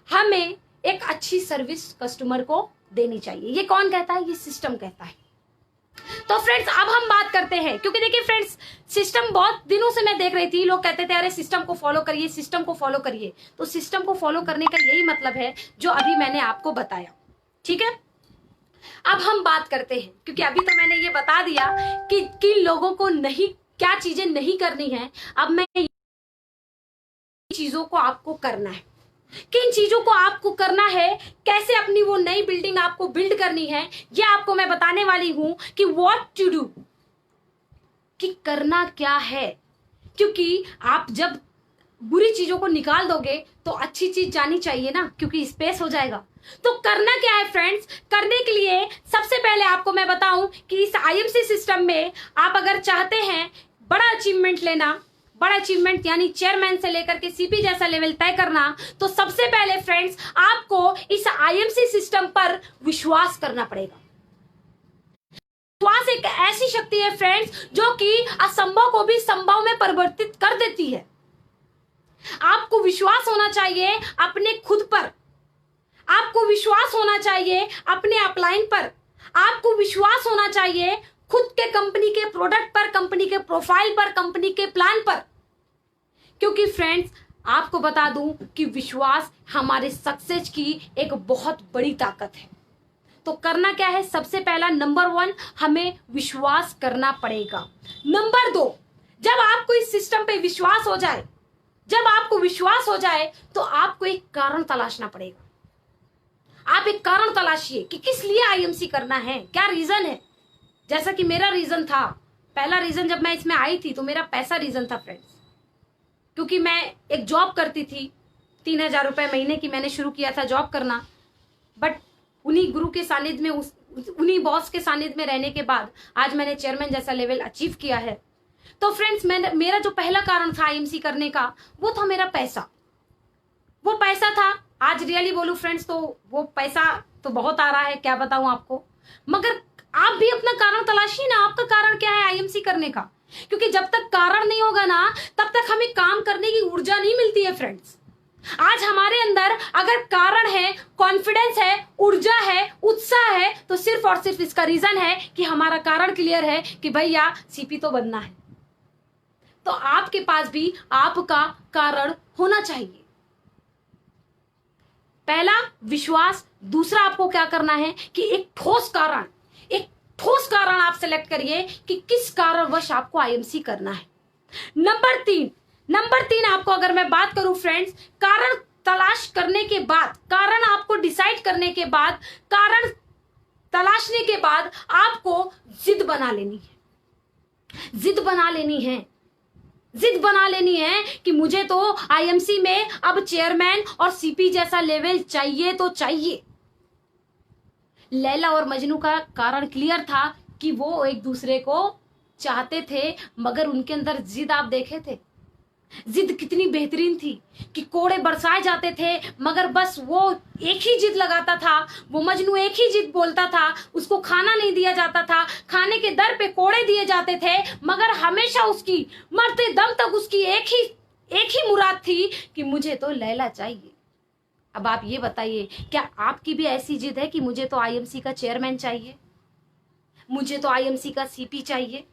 हमें एक अच्छी सर्विस कस्टमर को देनी चाहिए। ये कौन कहता है? ये सिस्टम कहता है। तो फ्रेंड्स, अब हम बात करते हैं, क्योंकि देखिए फ्रेंड्स, सिस्टम बहुत दिनों से मैं देख रही थी, लोग कहते थे अरे सिस्टम को फॉलो करिए, सिस्टम को फॉलो करिए। तो सिस्टम को फॉलो करने का यही मतलब है जो अभी मैंने आपको बताया, ठीक है। अब हम बात करते हैं, क्योंकि अभी तो मैंने ये बता दिया कि किन लोगों को नहीं, क्या चीजें नहीं करनी है। अब मैं चीजों को आपको करना है, किन चीजों को आपको करना है, कैसे अपनी वो नई बिल्डिंग आपको बिल्ड करनी है, ये आपको मैं बताने वाली हूं कि व्हाट टू डू, कि करना क्या है। क्योंकि आप जब बुरी चीजों को निकाल दोगे तो अच्छी चीज जानी चाहिए ना, क्योंकि स्पेस हो जाएगा। तो करना क्या है फ्रेंड्स? करने के लिए सबसे पहले आपको मैं बताऊं कि इस आईएमसी सिस्टम में आप अगर चाहते हैं बड़ा अचीवमेंट लेना, बड़ा अचीवमेंट यानी चेयरमैन से लेकर के सीपी जैसा लेवल तय करना, तो सबसे पहले फ्रेंड्स आपको इस आईएमसी सिस्टम पर विश्वास करना पड़ेगा। विश्वास एक ऐसी शक्ति है फ्रेंड्स जो कि असंभव को भी संभव में परिवर्तित कर देती है। आपको विश्वास होना चाहिए अपने खुद पर, आपको विश्वास होना चाहिए अपने अपलाइन पर, आपको विश्वास होना चाहिए खुद के कंपनी के प्रोडक्ट पर, कंपनी के प्रोफाइल पर, कंपनी के प्लान पर। क्योंकि फ्रेंड्स, आपको बता दूं कि विश्वास हमारे सक्सेस की एक बहुत बड़ी ताकत है। तो करना क्या है, सबसे पहला नंबर 1 हमें विश्वास करना पड़ेगा। नंबर 2, जब आपको इस सिस्टम पे विश्वास हो जाए, जब आपको विश्वास हो जाए तो आपको एक कारण तलाशना पड़ेगा। आप एक कारण तलाशिए कि किस लिए आईएमसी करना है, क्या रीजन है। जैसा कि मेरा रीजन था, पहला रीजन जब मैं इसमें आई थी तो मेरा पैसा रीजन था फ्रेंड्स, क्योंकि मैं एक जॉब करती थी, 3,000 रुपए महीने की मैंने शुरू किया था जॉब करना। बट उन्हीं गुरु के सानिध्य में, उन्हीं बॉस के सानिध्य में रहने के बाद आज मैंने चेयरमैन जैसा लेवल अचीव किया है। तो फ्रेंड्स, मेरा जो पहला कारण था आईएमसी करने का, वो था मेरा पैसा। वो पैसा था, आज रियली बोलूं फ्रेंड्स तो वो पैसा तो बहुत आ रहा है, क्या बताऊं आपको। मगर आप भी अपना कारण तलाशिए ना, आपका कारण क्या है आईएमसी करने का। क्योंकि जब तक कारण नहीं होगा ना, तब तक हमें काम करने की ऊर्जा नहीं मिलती है फ्रेंड्स। आज हमारे अंदर अगर कारण है, कॉन्फिडेंस है, ऊर्जा है, उत्साह है, तो सिर्फ और सिर्फ इसका रीजन है कि हमारा कारण क्लियर है कि भैया सीपी तो बनना है। तो आपके पास भी आपका कारण होना चाहिए। पहला विश्वास, दूसरा आपको क्या करना है कि एक ठोस कारण आप सेलेक्ट करिए कि किस कारणवश आपको आईएमसी करना है। नंबर तीन आपको अगर मैं बात करूं फ्रेंड्स, कारण तलाश करने के बाद, कारण आपको डिसाइड करने के बाद, कारण तलाशने के बाद आपको जिद बना लेनी है कि मुझे तो आईएमसी में अब चेयरमैन और सीपी जैसा लेवल चाहिए तो चाहिए। लैला और मजनू का कारण क्लियर था कि वो एक दूसरे को चाहते थे, मगर उनके अंदर जिद आप देखे थे। जिद कितनी बेहतरीन थी कि कोड़े बरसाए जाते थे, मगर बस वो एक ही जिद लगाता था। वो मजनू एक ही जिद बोलता था, उसको खाना नहीं दिया जाता था, खाने के दर पे कोड़े दिए जाते थे, मगर हमेशा उसकी मरते दम तक उसकी एक ही मुराद थी कि मुझे तो लैला चाहिए। अब आप ये बताइए, क्या आपकी भी ऐसी जिद है कि मुझे तो आईएमसी का चेयरमैन चाहिए, मुझे तो आईएमसी का सीपी चाहिए?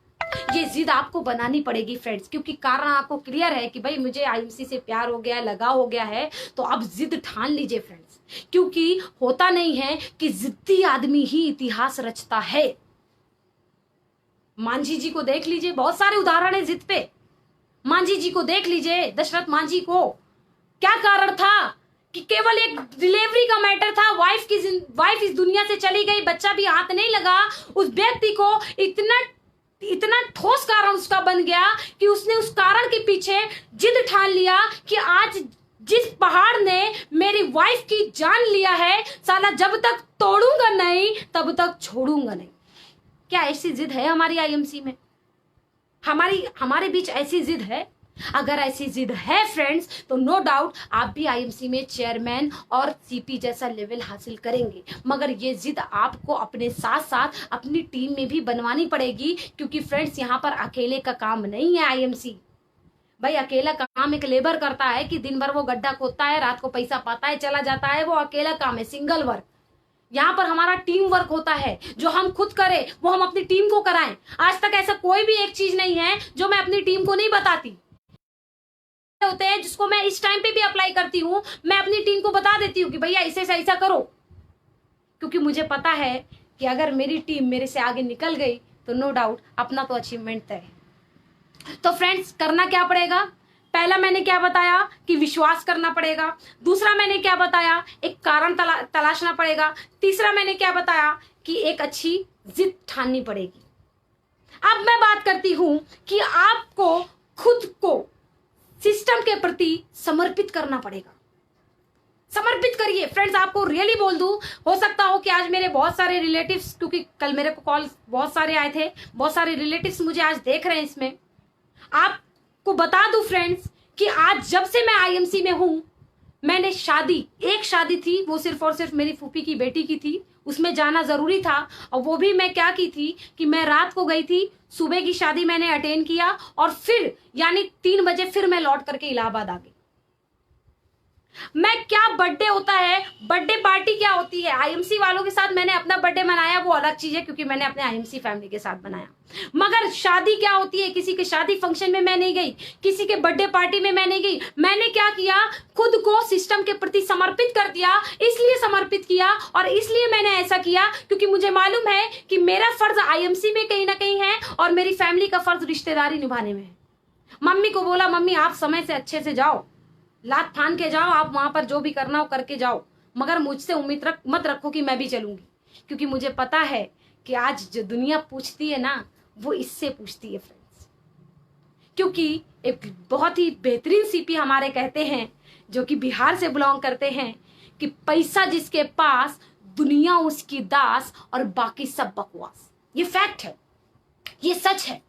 ये जिद आपको बनानी पड़ेगी फ्रेंड्स, क्योंकि कारण आपको क्लियर है कि भाई मुझे आईएमसी से प्यार हो गया है, लगाव हो गया है। तो अब जिद ठान लीजिए फ्रेंड्स, क्योंकि होता नहीं है कि जिद्दी आदमी ही इतिहास रचता है। मांझी जी को देख लीजिए, बहुत सारे उदाहरण है जिद पे। मांझी जी को देख लीजिए, दशरथ मांझी को क्या कारण था कि केवल एक डिलीवरी का मैटर था। वाइफ इस दुनिया से चली गई, बच्चा भी हाथ नहीं लगा। उस व्यक्ति को इतना ठोस कारण उसका बन गया कि उसने उस कारण के पीछे जिद ठान लिया कि आज जिस पहाड़ ने मेरी वाइफ की जान लिया है, साला जब तक तोड़ूंगा नहीं तब तक छोड़ूंगा नहीं। क्या ऐसी जिद है हमारी आईएमसी में? हमारे बीच ऐसी जिद है? अगर ऐसी जिद है फ्रेंड्स, तो नो डाउट आप भी आईएमसी में चेयरमैन और सीपी जैसा लेवल हासिल करेंगे। मगर ये जिद आपको अपने साथ साथ अपनी टीम में भी बनवानी पड़ेगी, क्योंकि फ्रेंड्स यहाँ पर अकेले का काम नहीं है आईएमसी। भाई अकेला काम एक लेबर करता है कि दिन भर वो गड्ढा खोदता है, रात को पैसा पाता है, चला जाता है, वो अकेला काम है, सिंगल वर्क। यहाँ पर हमारा टीम वर्क होता है, जो हम खुद करें वो हम अपनी टीम को कराएं। आज तक ऐसा कोई भी एक चीज नहीं है जो मैं अपनी टीम को नहीं बताती। होते हैं जिसको मैं इस टाइम पे भी अप्लाई करती हूँ, मैं अपनी टीम को बता देती हूँ कि भैया इसे ऐसा करो, क्योंकि मुझे पता है कि अगर मेरी टीम मेरे से आगे निकल गई तो नो डाउट अपना तो अचीवमेंट तय है। तो फ्रेंड्स, करना क्या पड़ेगा? पहला मैंने क्या बताया कि विश्वास करना पड़ेगा। दूसरा मैंने क्या बताया, एक कारण तलाशना पड़ेगा। तीसरा मैंने क्या बताया कि एक अच्छी जिद ठाननी पड़ेगी। अब मैं बात करती हूं कि आपको खुद को सिस्टम के प्रति समर्पित करना पड़ेगा। समर्पित करिए फ्रेंड्स। आपको रियली बोल दूं, हो सकता हो कि आज मेरे बहुत सारे रिलेटिव्स, क्योंकि कल मेरे को कॉल बहुत सारे आए थे, बहुत सारे रिलेटिव्स मुझे आज देख रहे हैं इसमें। आपको बता दूं फ्रेंड्स कि आज जब से मैं आईएमसी में हूं, मैंने एक शादी थी, वो सिर्फ और सिर्फ मेरी फूफी की बेटी की थी, उसमें जाना जरूरी था। और वो भी मैं क्या की थी कि मैं रात को गई थी, सुबह की शादी मैंने अटेंड किया और फिर यानी 3 बजे फिर मैं लौट करके इलाहाबाद आ गई। मैं क्या बर्थडे होता है, बर्थडे पार्टी क्या होती है, आईएमसी वालों के साथ मैंने अपना बर्थडे मनाया, वो अलग चीज है क्योंकि मैंने अपने आईएमसी फैमिली के साथ बनाया। मगर शादी क्या होती है, किसी के शादी फंक्शन में मैं नहीं गई, किसी के बर्थडे पार्टी में मैं नहीं गई। मैंने क्या किया, खुद को सिस्टम के प्रति समर्पित कर दिया। इसलिए समर्पित किया और इसलिए मैंने ऐसा किया क्योंकि मुझे मालूम है कि मेरा फर्ज आईएमसी में कहीं ना कहीं है और मेरी फैमिली का फर्ज रिश्तेदारी निभाने में है। मम्मी को बोला, मम्मी आप समय से अच्छे से जाओ, लात फान के जाओ, आप वहां पर जो भी करना हो करके जाओ, मगर मुझसे उम्मीद मत रखो कि मैं भी चलूंगी, क्योंकि मुझे पता है कि आज जो दुनिया पूछती है ना, वो इससे पूछती है फ्रेंड्स। क्योंकि एक बहुत ही बेहतरीन सीपी हमारे कहते हैं, जो कि बिहार से बिलोंग करते हैं, कि पैसा जिसके पास दुनिया उसकी दास और बाकी सब बकवास। ये फैक्ट है, ये सच है।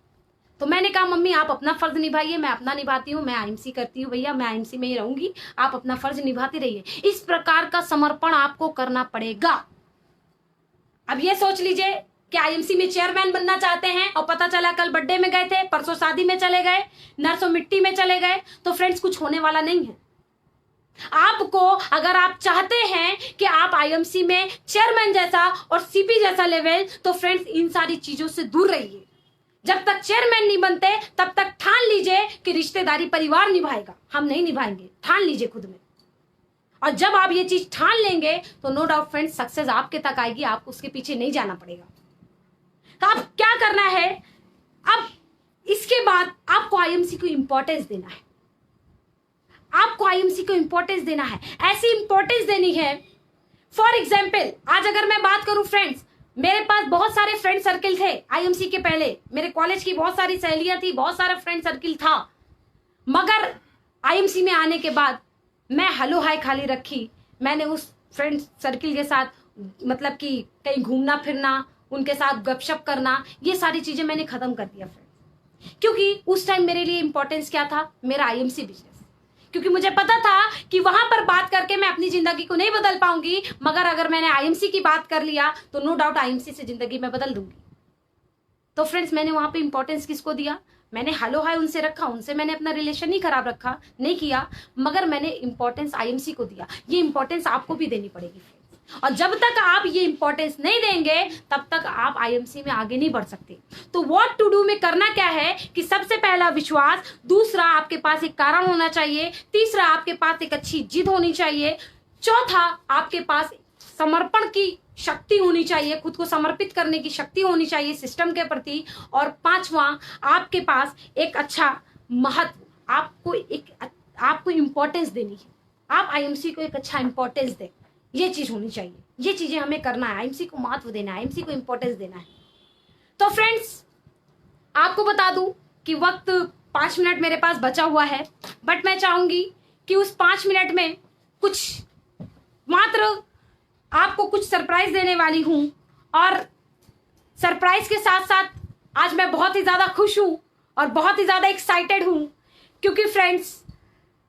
तो मैंने कहा मम्मी आप अपना फर्ज निभाइए, मैं अपना निभाती हूँ, मैं आईएमसी करती हूँ भैया, मैं आईएमसी में ही रहूंगी, आप अपना फर्ज निभाते रहिए। इस प्रकार का समर्पण आपको करना पड़ेगा। अब ये सोच लीजिए कि आईएमसी में चेयरमैन बनना चाहते हैं और पता चला कल बर्थडे में गए थे, परसों शादी में चले गए, नरसों मिट्टी में चले गए, तो फ्रेंड्स कुछ होने वाला नहीं है। आपको अगर आप चाहते हैं कि आप आईएमसी में चेयरमैन जैसा और सीपी जैसा लेवल, तो फ्रेंड्स इन सारी चीजों से दूर रहिए। जब तक चेयरमैन नहीं बनते तब तक ठान लीजिए कि रिश्तेदारी परिवार निभाएगा, हम नहीं निभाएंगे, ठान लीजिए खुद में। और जब आप ये चीज ठान लेंगे तो नो डाउट फ्रेंड्स सक्सेस आपके तक आएगी, आपको उसके पीछे नहीं जाना पड़ेगा। तो अब क्या करना है, अब इसके बाद आपको आईएमसी को इंपॉर्टेंस देना है, आपको आईएमसी को इंपॉर्टेंस देना है। ऐसी इंपॉर्टेंस देनी है, फॉर एग्जाम्पल आज अगर मैं बात करूं फ्रेंड्स, मेरे पास बहुत सारे फ्रेंड सर्किल थे आईएमसी के पहले, मेरे कॉलेज की बहुत सारी सहेलियां थी, बहुत सारा फ्रेंड सर्किल था, मगर आईएमसी में आने के बाद मैं हेलो हाय खाली रखी। मैंने उस फ्रेंड सर्किल के साथ मतलब कि कहीं घूमना फिरना, उनके साथ गपशप करना, ये सारी चीजें मैंने खत्म कर दिया फ्रेंड्स। क्योंकि उस टाइम मेरे लिए इंपॉर्टेंस क्या था, मेरा आईएमसी बिजनेस। क्योंकि मुझे पता था कि वहां पर बात करके मैं अपनी जिंदगी को नहीं बदल पाऊंगी, मगर अगर मैंने आईएमसी की बात कर लिया तो नो डाउट आईएमसी से जिंदगी मैं बदल दूंगी। तो फ्रेंड्स मैंने वहां पे इंपॉर्टेंस किसको दिया, मैंने हेलो हाय उनसे रखा, उनसे मैंने अपना रिलेशन नहीं खराब रखा, नहीं किया, मगर मैंने इंपॉर्टेंस आईएमसी को दिया। ये इंपॉर्टेंस आपको भी देनी पड़ेगी फ्रेंड्स। और जब तक आप ये इंपॉर्टेंस नहीं देंगे तब तक आप आईएमसी में आगे नहीं बढ़ सकते। तो व्हाट टू डू में करना क्या है कि सबसे पहला विश्वास, दूसरा आपके पास एक कारण होना चाहिए, तीसरा आपके पास एक अच्छी जिद होनी चाहिए, चौथा आपके पास समर्पण की शक्ति होनी चाहिए, खुद को समर्पित करने की शक्ति होनी चाहिए सिस्टम के प्रति, और पांचवा आपके पास एक अच्छा महत्व, आपको इंपॉर्टेंस देनी है, आप आईएमसी को एक अच्छा इंपॉर्टेंस दें, ये चीज होनी चाहिए। ये चीजें हमें करना है, आईएमसी को महत्व देना है, आईएमसी को इंपॉर्टेंस देना है। तो फ्रेंड्स आपको बता दूं कि वक्त 5 मिनट मेरे पास बचा हुआ है, बट मैं चाहूंगी कि उस 5 मिनट में कुछ मात्र आपको कुछ सरप्राइज देने वाली हूं। और सरप्राइज के साथ साथ आज मैं बहुत ही ज्यादा खुश हूं और बहुत ही ज्यादा एक्साइटेड हूं, क्योंकि फ्रेंड्स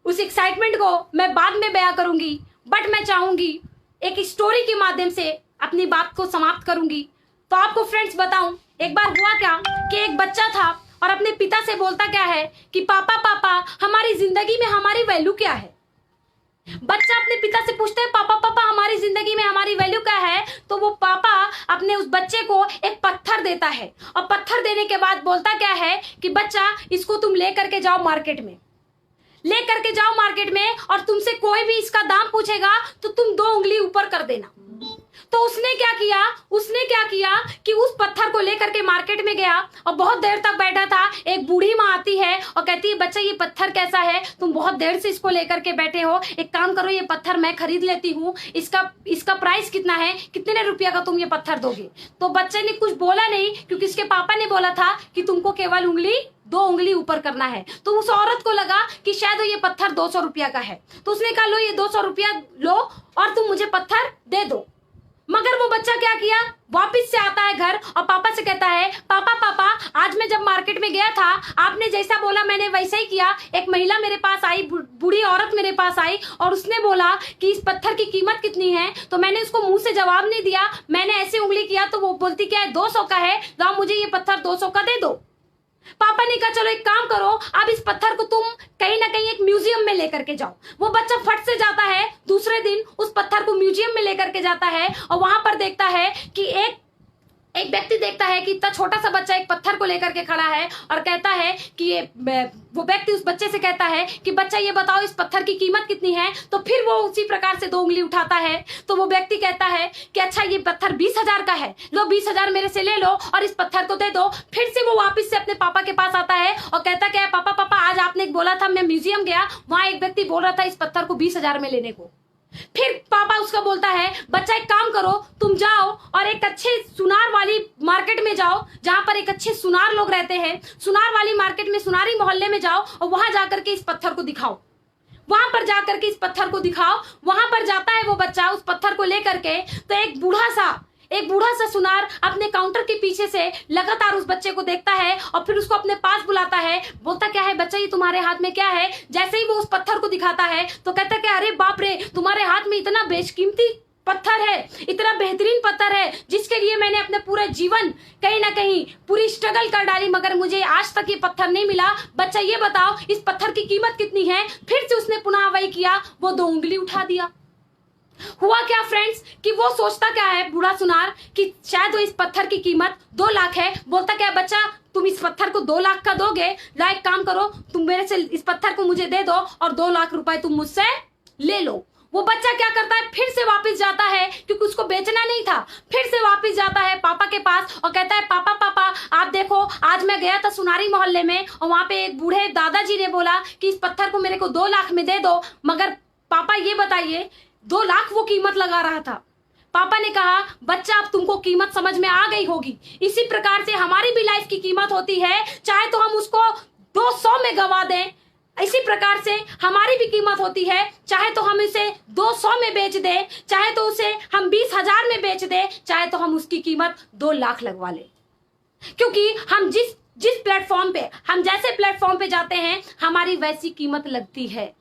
उस एक्साइटमेंट को मैं बाद में बयां करूंगी, बट मैं चाहूंगी एक स्टोरी के माध्यम से अपनी बात को समाप्त करूंगी। तो आपको फ्रेंड्स बताऊं, एक बार हुआ क्या कि एक बच्चा था और अपने पिता से बोलता क्या है कि पापा पापा हमारी जिंदगी में हमारी वैल्यू क्या है। बच्चा अपने पिता से पूछता है पापा पापा हमारी जिंदगी में हमारी वैल्यू क्या है। तो वो पापा अपने उस बच्चे को एक पत्थर देता है और पत्थर देने के बाद बोलता क्या है कि बच्चा इसको तुम ले करके जाओ मार्केट में, ले करके जाओ मार्केट में, और तुमसे कोई भी इसका दाम पूछेगा तो तुम 2 उंगली ऊपर कर देना। तो उसने क्या किया कि उस पत्थर को लेकर के मार्केट में गया और बहुत देर तक बैठा था। एक बूढ़ी माँ आती है और कहती है बच्चा ये पत्थर कैसा है, तुम बहुत देर से इसको लेकर के बैठे हो, एक काम करो ये पत्थर मैं खरीद लेती हूँ, इसका प्राइस कितना है, कितने रुपया का तुम ये पत्थर दोगे। तो बच्चे ने कुछ बोला नहीं, क्योंकि इसके पापा ने बोला था कि तुमको केवल 2 उंगली ऊपर करना है। तो उस औरत को लगा कि शायद ये पत्थर 200 रुपया का है, तो उसने कहा लो ये 200 रुपया लो और तुम मुझे पत्थर दे दो। मगर वो बच्चा क्या किया, वापस से आता है घर और पापा से कहता है पापा पापा आज मैं जब मार्केट में गया था आपने जैसा बोला मैंने वैसा ही किया। एक महिला मेरे पास आई, बूढ़ी औरत मेरे पास आई और उसने बोला कि इस पत्थर की कीमत कितनी है, तो मैंने उसको मुंह से जवाब नहीं दिया, मैंने ऐसे उंगली किया तो वो बोलती क्या है 200 का है, तो आप मुझे ये पत्थर 200 का दे दो। पापा ने कहा चलो एक काम करो, अब इस पत्थर को तुम कहीं ना कहीं एक म्यूजियम में लेकर के जाओ। वो बच्चा फट से जाता है, दूसरे दिन उस पत्थर को म्यूजियम में लेकर के जाता है और वहां पर देखता है कि एक व्यक्ति देखता है कि इतना छोटा सा बच्चा एक पत्थर को लेकर के खड़ा है और कहता है कि वो व्यक्ति उस बच्चे से कहता है कि बच्चा ये बताओ इस पत्थर की कीमत कितनी है। तो फिर वो उसी प्रकार से 2 उंगली उठाता है। तो वो व्यक्ति कहता है कि अच्छा ये पत्थर 20,000 का है, लो 20,000 मेरे से ले लो और इस पत्थर को दे दो। फिर से वो वापस से अपने पापा के पास आता है और कहता क्या है, पापा पापा आज आपने बोला था, मैं म्यूजियम गया, वहां एक व्यक्ति बोल रहा था इस पत्थर को 20,000 में लेने को। फिर पापा उसका बोलता है बच्चा एक काम करो, तुम जाओ और एक अच्छे सुनार वाली मार्केट में जाओ, जहां पर एक अच्छे सुनार लोग रहते हैं, सुनार वाली मार्केट में, सुनारी मोहल्ले में जाओ और वहां जाकर के इस पत्थर को दिखाओ। वहां पर जाकर के इस पत्थर को दिखाओ। वहां पर जाता है वो बच्चा उस पत्थर को लेकर के, तो एक बूढ़ा सा सुनार अपने काउंटर के पीछे से लगातार उस बच्चे को देखता है और फिर उसको अपने पास बुलाता है। बोलता क्या है बच्चा, ये तुम्हारे हाथ में क्या है? जैसे ही वो उस पत्थर को दिखाता है तो कहता है अरे बाप रे, तुम्हारे हाथ में इतना बेशकीमती पत्थर है, इतना बेहतरीन पत्थर है जिसके लिए मैंने अपने पूरे जीवन कहीं ना कहीं पूरी स्ट्रगल कर डाली, मगर मुझे आज तक ये पत्थर नहीं मिला। बच्चा ये बताओ इस पत्थर की कीमत कितनी है? फिर से उसने पुनः वही किया, वो 2 उंगली उठा दिया। हुआ क्या फ्रेंड्स कि वो सोचता क्या है बूढ़ा सुनार कि शायद वो इस पत्थर की कीमत 2 लाख है। बोलता क्या बच्चा, तुम इस पत्थर को 2 लाख का दोगे? ला एक काम करो, तुम मेरे से इस पत्थर को मुझे दे दो और 2 लाख रुपए तुम मुझसे ले लो। वो बच्चा क्या करता है, फिर से वापस जाता है, क्योंकि उसको बेचना नहीं था। फिर से वापस जाता है पापा के पास और कहता है पापा पापा आप देखो, आज मैं गया था सुनारी मोहल्ले में और वहां पे एक बूढ़े दादाजी ने बोला कि इस पत्थर को मेरे को 2 लाख में दे दो। मगर पापा ये बताइए 2 लाख वो कीमत लगा रहा था। पापा ने कहा बच्चा अब तुमको कीमत समझ में आ गई होगी। इसी प्रकार से हमारी भी लाइफ की कीमत होती है, चाहे तो हम उसको 200 में गवा दें, इसी प्रकार से हमारी भी कीमत होती है, चाहे तो हम इसे 200 में बेच दें, चाहे तो उसे हम 20,000 में बेच दें, चाहे तो हम उसकी कीमत 2 लाख लगवा लें। क्योंकि हम जिस प्लेटफॉर्म पे, हम जैसे प्लेटफॉर्म पे जाते हैं हमारी वैसी कीमत लगती है।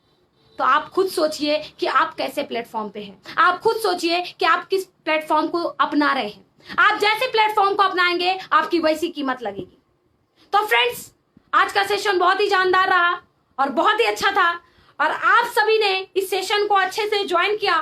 तो आप खुद सोचिए कि आप कैसे प्लेटफॉर्म पे हैं। आप खुद सोचिए कि आप किस प्लेटफॉर्म को अपना रहे हैं। आप जैसे प्लेटफॉर्म को अपनाएंगे आपकी वैसी कीमत लगेगी। तो फ्रेंड्स, आज का सेशन बहुत ही जानदार रहा और बहुत ही अच्छा था और आप सभी ने इस सेशन को अच्छे से ज्वाइन किया,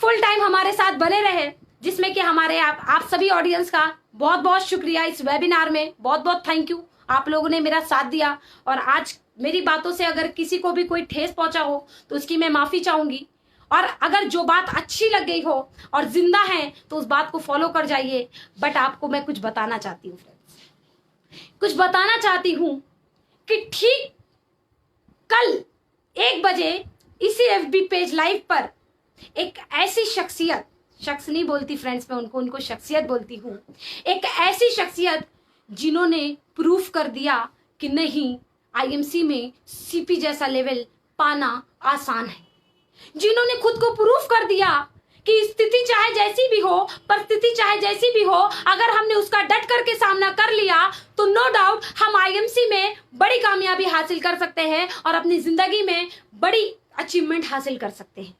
फुल टाइम हमारे साथ बने रहे, जिसमें कि हमारे आप सभी ऑडियंस का बहुत बहुत शुक्रिया। इस वेबिनार में बहुत बहुत थैंक यू, आप लोगों ने मेरा साथ दिया और आज मेरी बातों से अगर किसी को भी कोई ठेस पहुंचा हो तो उसकी मैं माफी चाहूंगी। और अगर जो बात अच्छी लग गई हो और जिंदा है तो उस बात को फॉलो कर जाइए। बट आपको मैं कुछ बताना चाहती हूँ फ्रेंड्स, कुछ बताना चाहती हूँ कि ठीक कल 1 बजे इसी FB पेज लाइव पर एक ऐसी शख्सियत, शख्स नहीं बोलती फ्रेंड्स, मैं उनको शख्सियत बोलती हूँ, एक ऐसी शख्सियत जिन्होंने प्रूफ कर दिया कि नहीं IMC में CP जैसा लेवल पाना आसान है, जिन्होंने खुद को प्रूफ कर दिया कि स्थिति चाहे जैसी भी हो, परिस्थिति चाहे जैसी भी हो, अगर हमने उसका डट करके सामना कर लिया तो नो डाउट हम IMC में बड़ी कामयाबी हासिल कर सकते हैं और अपनी जिंदगी में बड़ी अचीवमेंट हासिल कर सकते हैं।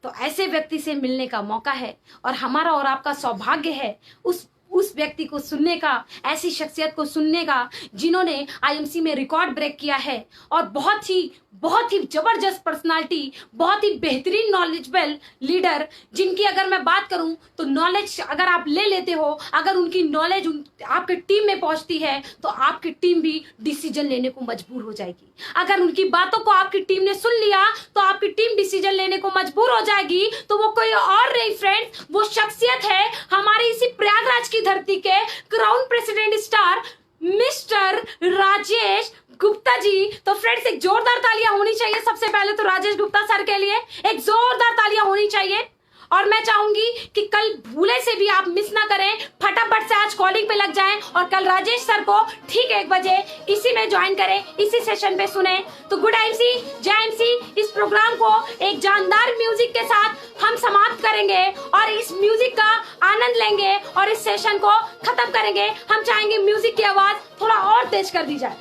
तो ऐसे व्यक्ति से मिलने का मौका है और हमारा और आपका सौभाग्य है उस व्यक्ति को सुनने का, ऐसी शख्सियत को सुनने का जिन्होंने IMC में रिकॉर्ड ब्रेक किया है और बहुत ही जबरदस्त पर्सनालिटी, बहुत ही बेहतरीन नॉलेजेबल लीडर, जिनकी अगर मैं बात करूं तो नॉलेज अगर आप ले लेते हो, अगर उनकी नॉलेज आपके टीम में पहुंचती है तो आपकी टीम भी डिसीजन लेने को मजबूर हो जाएगी। अगर उनकी बातों को आपकी टीम ने सुन लिया तो आपकी टीम डिसीजन लेने को मजबूर हो जाएगी। तो वो कोई और नहीं फ्रेंड्स, वो शख्सियत है हमारे इसी प्रयागराज की धरती के crown president star mister Rajesh Gupta ji. तो फ्रेंड्स एक जोरदार तालियां होनी चाहिए सबसे पहले तो राजेश गुप्ता सर के लिए, एक जोरदार तालियां होनी चाहिए। और मैं चाहूंगी कि कल भूले से भी आप मिस ना करें, फटाफट से आज कॉलिंग पे लग जाएं और कल राजेश सर को ठीक 1 बजे इसी में ज्वाइन करें, इसी सेशन पे सुने। तो गुड IMC, जय IMC। इस प्रोग्राम को एक जानदार म्यूजिक के साथ हम समाप्त करेंगे और इस म्यूजिक का आनंद लेंगे और इस सेशन को खत्म करेंगे। हम चाहेंगे म्यूजिक की आवाज थोड़ा और तेज कर दी जाए।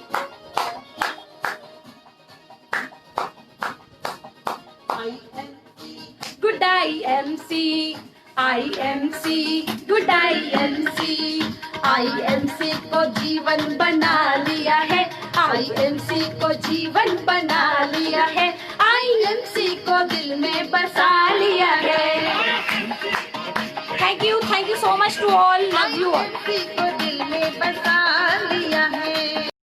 Good IMC, IMC, good IMC, IMC को जीवन बना लिया। आईएमसी को जीवन बना लिया है, आईएमसी को दिल में बसा लिया है। Thank you so much to all, love you all.
IMC को दिल में बसा लिया